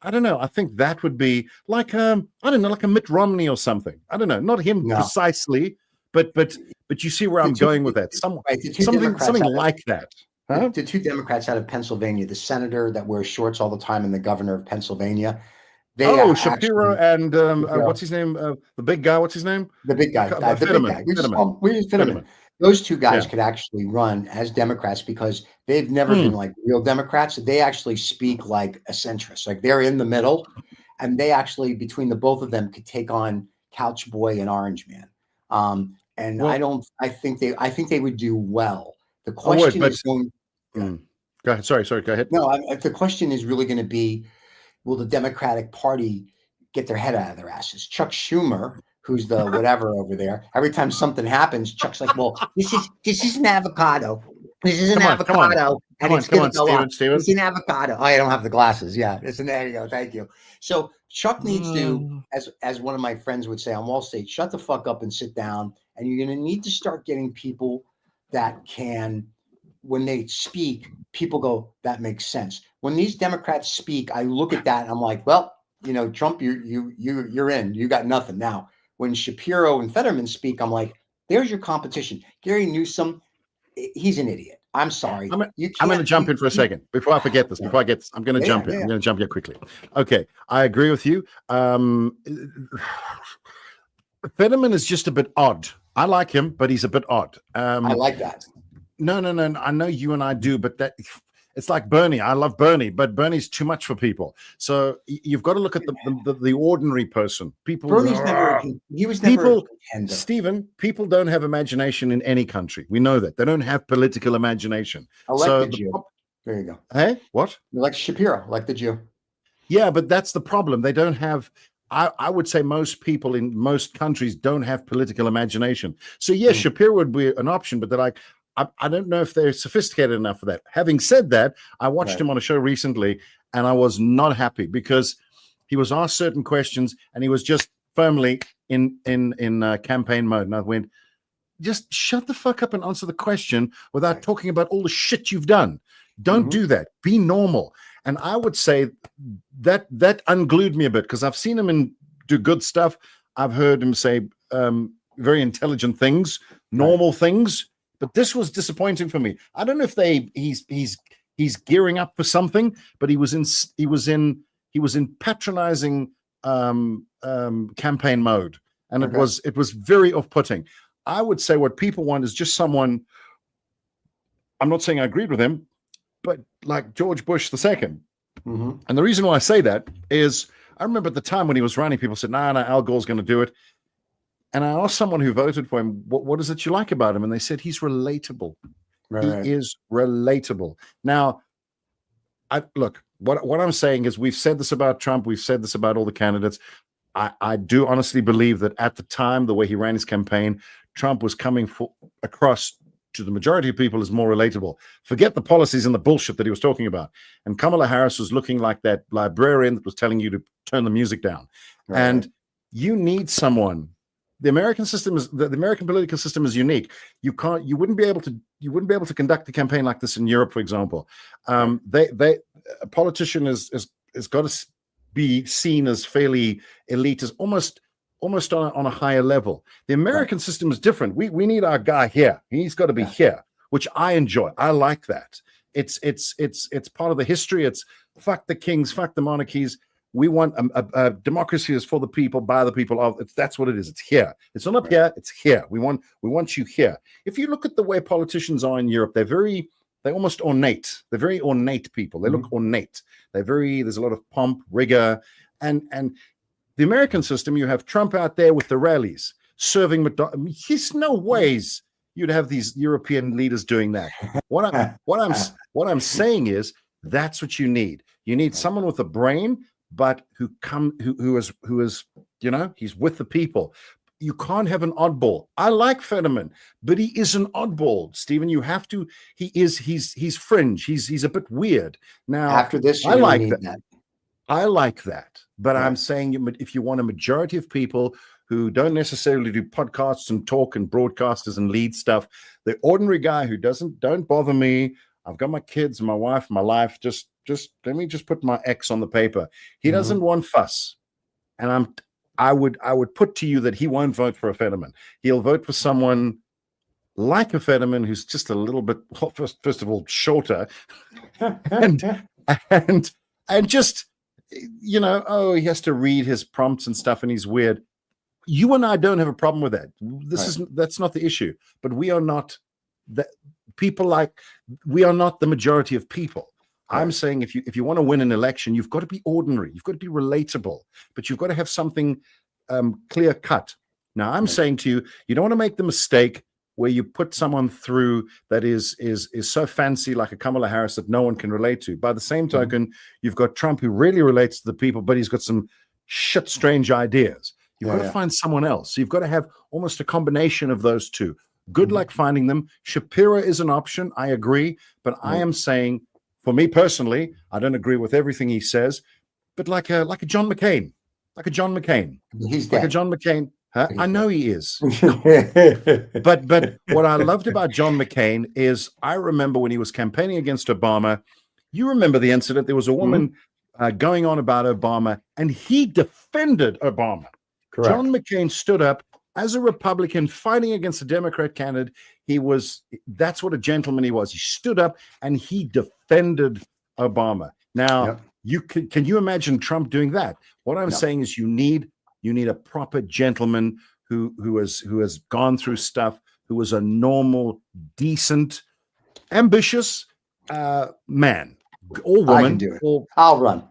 I don't know. I think that would be like I don't know, like a Mitt Romney or something. I don't know, not him precisely, but you see where I'm going with that. Something like that. Huh?
The two Democrats out of Pennsylvania, the senator that wears shorts all the time and the governor of Pennsylvania.
Shapiro and what's his name? The big guy. What's his name?
The big guy. Fetterman. Those two guys could actually run as Democrats because they've never been like real Democrats. They actually speak like a centrist. Like they're in the middle, and they actually, between the both of them, could take on Couch Boy and Orange Man. I think they would do well. The question is going.
Go ahead. Sorry. Go ahead.
No, the question is really going to be, will the Democratic Party get their head out of their asses? Chuck Schumer, who's the whatever over there, every time something happens, Chuck's like, well, this is an avocado. This is an avocado. And it's going to go on. It's an avocado. Oh, I don't have the glasses. Yeah, there you go. Thank you. So Chuck needs to, as one of my friends would say on Wall Street, shut the fuck up and sit down. And you're going to need to start getting people that can, when they speak, people go, that makes sense. When these Democrats speak, I look at that and I'm like, well, Trump, you're in. You got nothing. Now, when Shapiro and Fetterman speak, I'm like, there's your competition. Gary Newsom, he's an idiot. I'm sorry.
I'm going to jump in for a second before I forget this. I'm going to jump in. I'm going to jump here quickly. Okay, I agree with you. Fetterman is just a bit odd. I like him, but he's a bit odd.
I like that.
No. I know you and I do, but it's like Bernie. I love Bernie, but Bernie's too much for people. So you've got to look at the ordinary person.
Bernie's he was never a contender.
Stephen, people don't have imagination in any country. We know that. They don't have political imagination.
I like the Jew. There you go.
Hey, what?
You like Shapiro, like the Jew.
Yeah, but that's the problem. They don't have. I would say most people in most countries don't have political imagination. So yes, Shapiro would be an option, but they're like, I don't know if they're sophisticated enough for that. Having said that, I watched him on a show recently, and I was not happy because he was asked certain questions, and he was just firmly in campaign mode. And I went, just shut the fuck up and answer the question without talking about all the shit you've done. Don't do that. Be normal. And I would say that unglued me a bit because I've seen him do good stuff. I've heard him say very intelligent things, normal things. But this was disappointing for me. I don't know if he's gearing up for something, but he was in patronizing campaign mode, and it was very off-putting. I would say what people want is just someone. I'm not saying I agreed with him, but like George Bush II. And the reason why I say that is I remember at the time when he was running, people said, "No, Al Gore's going to do it." And I asked someone who voted for him, what is it you like about him? And they said, he's relatable. Right. He is relatable. Now, look, what I'm saying is we've said this about Trump. We've said this about all the candidates. I do honestly believe that at the time, the way he ran his campaign, Trump was coming across to the majority of people as more relatable. Forget the policies and the bullshit that he was talking about. And Kamala Harris was looking like that librarian that was telling you to turn the music down. Right. And you need someone. The American system is the American political system is unique. You wouldn't be able to conduct a campaign like this in Europe, for example. A politician is got to be seen as fairly elite, as almost on a higher level. The American system is different. We need our guy here. He's got to be here, which I enjoy. I like that. It's part of the history. It's fuck the kings, fuck the monarchies. we want a democracy is for the people, by the people. That's what it is. It's here. It's not up here. It's here. We want you here. If you look at the way politicians are in Europe, they're almost ornate. They're very ornate people. They look ornate. There's a lot of pomp, rigor, and the American system. You have Trump out there with the rallies serving McDonald's. There's no ways you'd have these European leaders doing that. What I'm saying is that's what you need. You need someone with a brain, but who is he's with the people. You can't have an oddball. I like Fetterman, but he is an oddball, Stephen. You have to. He's fringe. He's a bit weird. Now
after this,
I like that. I like that, but I'm saying if you want a majority of people who don't necessarily do podcasts and talk and broadcasters and lead stuff, the ordinary guy who don't bother me. I've got my kids, my wife, my life. Just let me just put my X on the paper. He doesn't want fuss, and I would put to you that he won't vote for a Fetterman. He'll vote for someone like a Fetterman who's just a little bit, first of all, shorter, and just he has to read his prompts and stuff, and he's weird. You and I don't have a problem with that. That's not the issue. But we are not that people we are not the majority of people. I'm saying if you want to win an election, you've got to be ordinary. You've got to be relatable, but you've got to have something clear cut. Now, I'm saying to you, you don't want to make the mistake where you put someone through that is so fancy like a Kamala Harris that no one can relate to. By the same token, you've got Trump who really relates to the people, but he's got some strange ideas. You've got to find someone else. So you've got to have almost a combination of those two. Good luck finding them. Shapiro is an option. I agree. But I am saying, for me personally, I don't agree with everything he says, but like a John McCain.
He's dead.
Like a John McCain. Huh? I know he is. but what I loved about John McCain is I remember when he was campaigning against Obama, you remember the incident. There was a woman going on about Obama, and he defended Obama. Correct. John McCain stood up as a Republican fighting against a Democrat candidate. That's what a gentleman he was. He stood up and he defended Obama. Now, can you imagine Trump doing that? What I'm saying is you need a proper gentleman who has gone through stuff, who is a normal, decent, ambitious man or woman.
I can do it. I'll run.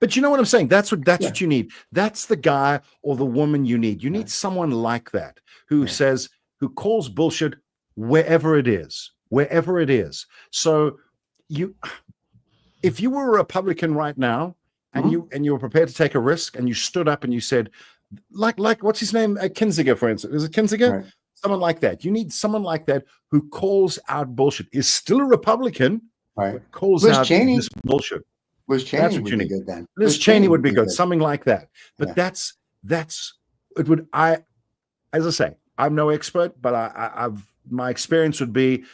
But you know what I'm saying? That's what you need. That's the guy or the woman you need. You need someone like that who calls bullshit wherever it is. So if you were a Republican right now and you were prepared to take a risk and you stood up and you said, like what's his name? Kinzinger, for instance. Is it Kinzinger? Right. Someone like that. You need someone like that who calls out bullshit. Is still a Republican, but calls out this bullshit.
Liz Cheney would be good then.
Liz Cheney would be good, something like that. But that's it would. As I say, I'm no expert, but my experience would be,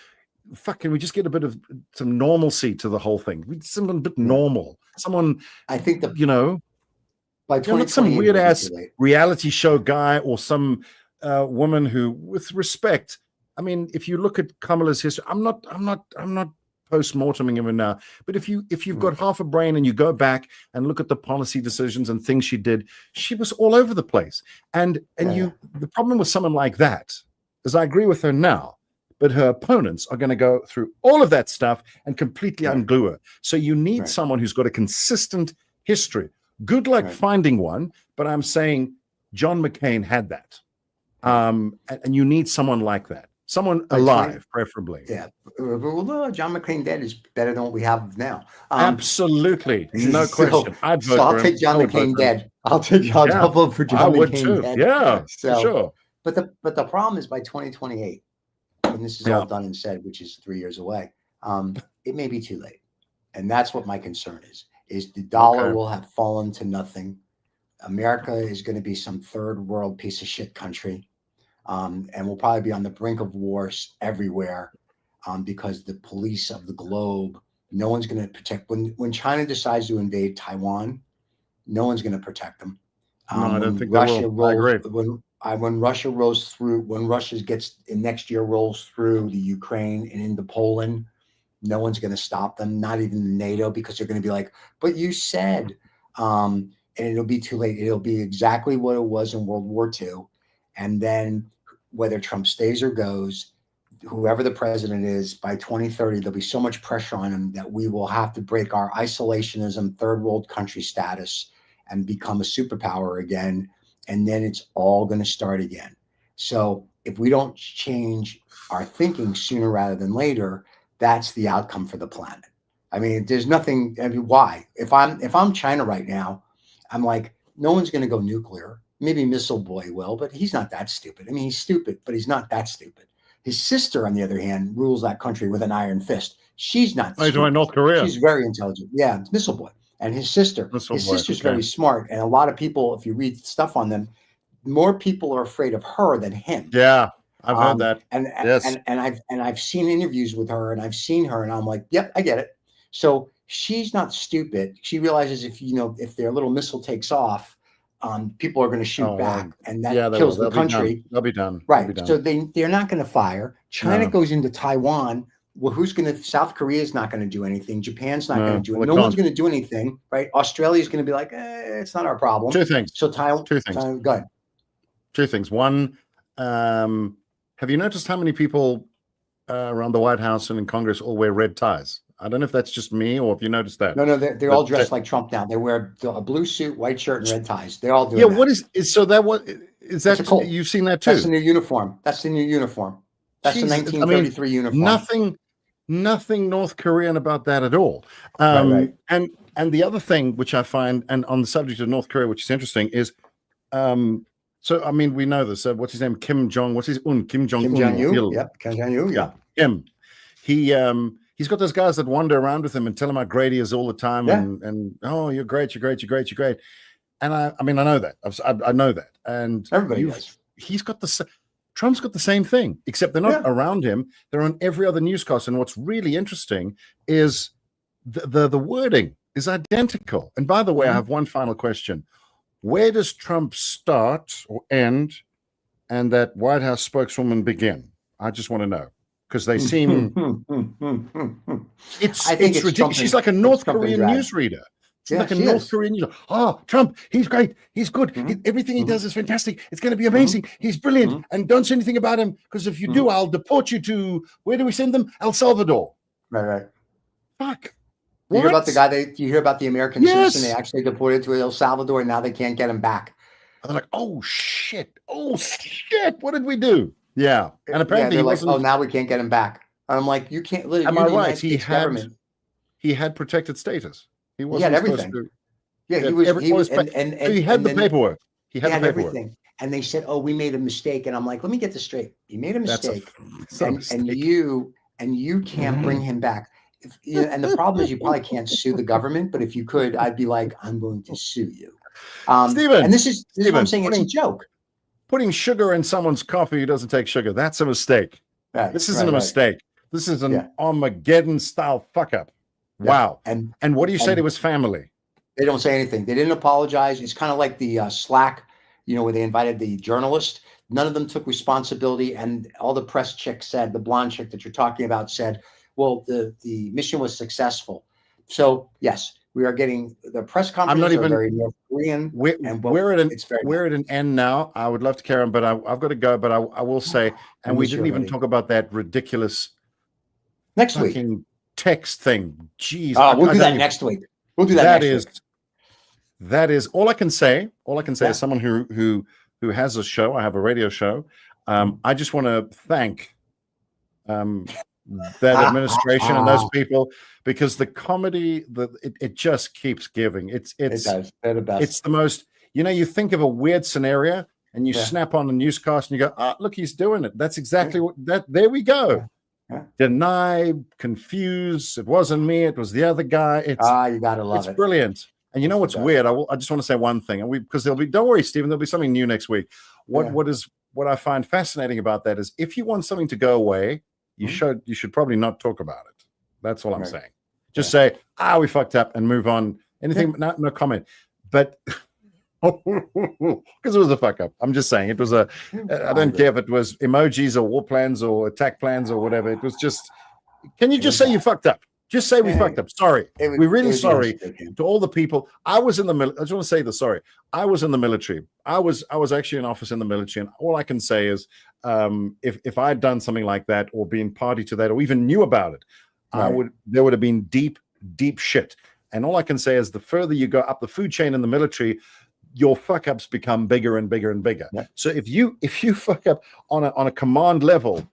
can we just get a bit of some normalcy to the whole thing? Someone a bit normal. Someone,
I think
by
not
some weird ass reality show guy or some woman who, with respect. I mean, if you look at Kamala's history, I'm not post-morteming him now, but if you've got half a brain and you go back and look at the policy decisions and things she did, she was all over the place. And the problem with someone like that is I agree with her now, but her opponents are going to go through all of that stuff and completely unglue her. So you need someone who's got a consistent history. Good luck finding one, but I'm saying John McCain had that. And you need someone like that. Someone alive, preferably.
Yeah. Well, John McCain dead is better than what we have now.
Absolutely. No question.
I'll take John McCain dead. I'll vote for John McCain dead.
Yeah, for sure.
But the problem is by 2028, when this is all done and said, which is 3 years away, it may be too late. And that's what my concern is the dollar will have fallen to nothing. America is going to be some third world piece of shit country. And we'll probably be on the brink of wars everywhere because the police of the globe, no one's going to protect. When China decides to invade Taiwan, no one's going to protect them.
No, I don't think Russia
will. When Russia rolls through, when Russia next year rolls through the Ukraine and into Poland, no one's going to stop them, not even NATO, because they're going to be like, but you said. and it'll be too late. It'll be exactly what it was in World War II. And then whether Trump stays or goes, whoever the president is, by 2030, there'll be so much pressure on him that we will have to break our isolationism, third world country status, and become a superpower again. And then it's all going to start again. So if we don't change our thinking sooner rather than later, that's the outcome for the planet. I mean, there's nothing. I mean, why? If I'm China right now, I'm like, no one's going to go nuclear. Maybe Missile Boy will, but he's not that stupid. I mean, he's stupid, but he's not that stupid. His sister, on the other hand, rules that country with an iron fist. She's not.
Oh, you're North Korea.
She's very intelligent. Yeah, it's Missile Boy. And his sister. His sister's very smart. And a lot of people, if you read stuff on them, more people are afraid of her than him.
Yeah, I've heard that.
And I've seen interviews with her, and I've seen her, and I'm like, yep, I get it. So she's not stupid. She realizes if their little missile takes off, people are going to shoot back, and that kills the country.
They'll be done.
Right. So they're not going to fire. China goes into Taiwan. Well, South Korea is not going to do anything. Japan's not going to do it. No one's going to do anything. Right. Australia is going to be like, it's not our problem.
Two things.
So Taiwan.
Two things.
Go ahead.
Two things. One, have you noticed how many people around the White House and in Congress all wear red ties? I don't know if that's just me or if you noticed that.
No, they're all dressed like Trump now. They wear a blue suit, white shirt, and red ties. They're all doing that.
What is so that what is that? You've seen that too?
That's the new uniform. That's the 1933 uniform.
Nothing North Korean about that at all. Right. And the other thing which I find, and on the subject of North Korea, which is interesting, is so I mean we know this. What's his name? Kim Jong. What's his Kim Jong Un?
Kim Jong-un. Yep. Kim Jong-un.
Yeah. Him. He's got those guys that wander around with him and tell him how great he is all the time, and oh, you're great. And I mean, I know that. I know that, and
everybody does.
Trump's got the same thing, except they're not around him. They're on every other newscast. And what's really interesting is the wording is identical. And by the way, I have one final question: where does Trump start or end, and that White House spokeswoman begin? I just want to know. Because they seem, it's ridiculous. She's like a North Korean newsreader. She's like a North Korean newsreader. Oh, Trump, he's great. He's good. Everything he does is fantastic. It's going to be amazing. He's brilliant. And don't say anything about him, because if you do, I'll deport you to, where do we send them? El Salvador.
Right.
Fuck.
You hear about the guy you hear about the American citizen they actually deported to El Salvador, and now they can't get him back.
And they're like, oh shit. What did we do? Yeah, and apparently
they're like, oh, now we can't get him back. And I'm like, you can't. Am I right? He
had protected status. He
had everything. He had
the paperwork. He had
everything. And they said, oh, we made a mistake. And I'm like, let me get this straight. You made a mistake, and you can't bring him back. And the problem is, you probably can't sue the government. But if you could, I'd be like, I'm going to sue you,
Stephen.
And this is what I'm saying. It's a joke.
Putting sugar in someone's coffee who doesn't take sugar, that's a mistake.
Right,
this isn't a mistake. This is an Armageddon-style fuck-up. Wow. And what do you say to his family?
They don't say anything. They didn't apologize. It's kind of like the Slack, where they invited the journalist. None of them took responsibility. And all the press chick said, the blonde chick that you're talking about said, well, the mission was successful. So, yes. We are getting the press conferences are very North Korean.
We're at an end now. I would love to carry on, but I've got to go. But I will say, and we didn't even talk about that ridiculous
next week
text thing. Jeez,
we'll do that next week. We'll do that next week.
That is all I can say. All I can say is someone who has a show. I have a radio show. I just want to thank that administration and those people, because the comedy, it just keeps giving. It does. They're the best. It's the most, you think of a weird scenario and you snap on the newscast and you go, look, he's doing it. That's exactly what there we go. Deny, confuse. It wasn't me. It was the other guy.
You gotta love it.
It's brilliant. And you know what's weird? I just want to say one thing, and because don't worry, Stephen, there'll be something new next week. What I find fascinating about that is, if you want something to go away, you should probably not talk about it. That's all I'm saying. Just say, we fucked up, and move on. Anything, no comment. But because it was a fuck up. I'm just saying it was I don't care if it was emojis or war plans or attack plans or whatever. It was just, can you just say you fucked up? Just say we fucked up. Sorry. We're really sorry to all the people. I was in the military. I just want to say this. Sorry. I was in the military. I was actually in office in the military. And all I can say is if I had done something like that or been party to that or even knew about it, there would have been deep, deep shit. And all I can say is the further you go up the food chain in the military, your fuck ups become bigger and bigger and bigger. Yeah. So if you fuck up on a command level,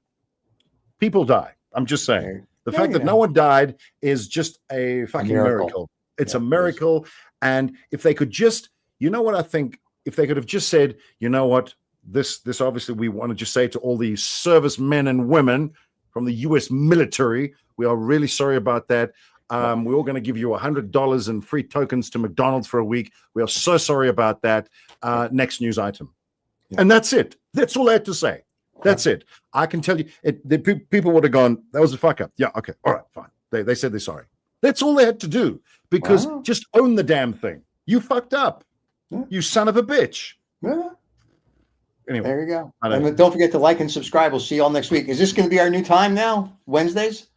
people die. I'm just saying. The fact that no one died is just a fucking miracle. It's a miracle. And if they could just, you know what I think, if they could have just said, you know what, this obviously we want to just say to all the servicemen and women from the U.S. military, we are really sorry about that. We're all going to give you $100 in free tokens to McDonald's for a week. We are so sorry about that. Next news item. Yeah. And that's it. That's all I had to say. That's it. I can tell you, people would have gone, that was a fuck up. Yeah, okay. All right, fine. They said they're sorry. That's all they had to do because just own the damn thing. You fucked up. Yeah. You son of a bitch.
Yeah.
Anyway.
There you go. And don't forget to like and subscribe. We'll see you all next week. Is this going to be our new time now? Wednesdays?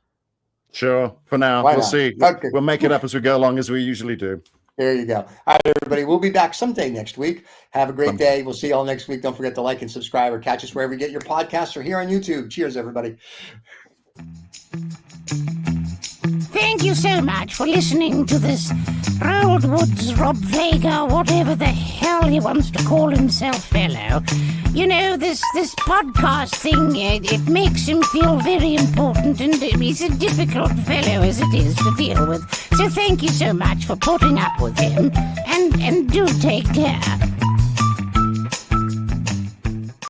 Sure. For now, we'll see. Okay. We'll make it up as we go along, as we usually do.
There you go. All right, everybody. We'll be back someday next week. Have a great day. We'll see you all next week. Don't forget to like and subscribe or catch us wherever you get your podcasts or here on YouTube. Cheers, everybody.
Thank you so much for listening to this Roald Woods, Rob Vega, whatever the hell he wants to call himself, fellow. You know, this podcast thing, it makes him feel very important, and he's a difficult fellow as it is to deal with. So thank you so much for putting up with him, and do take care.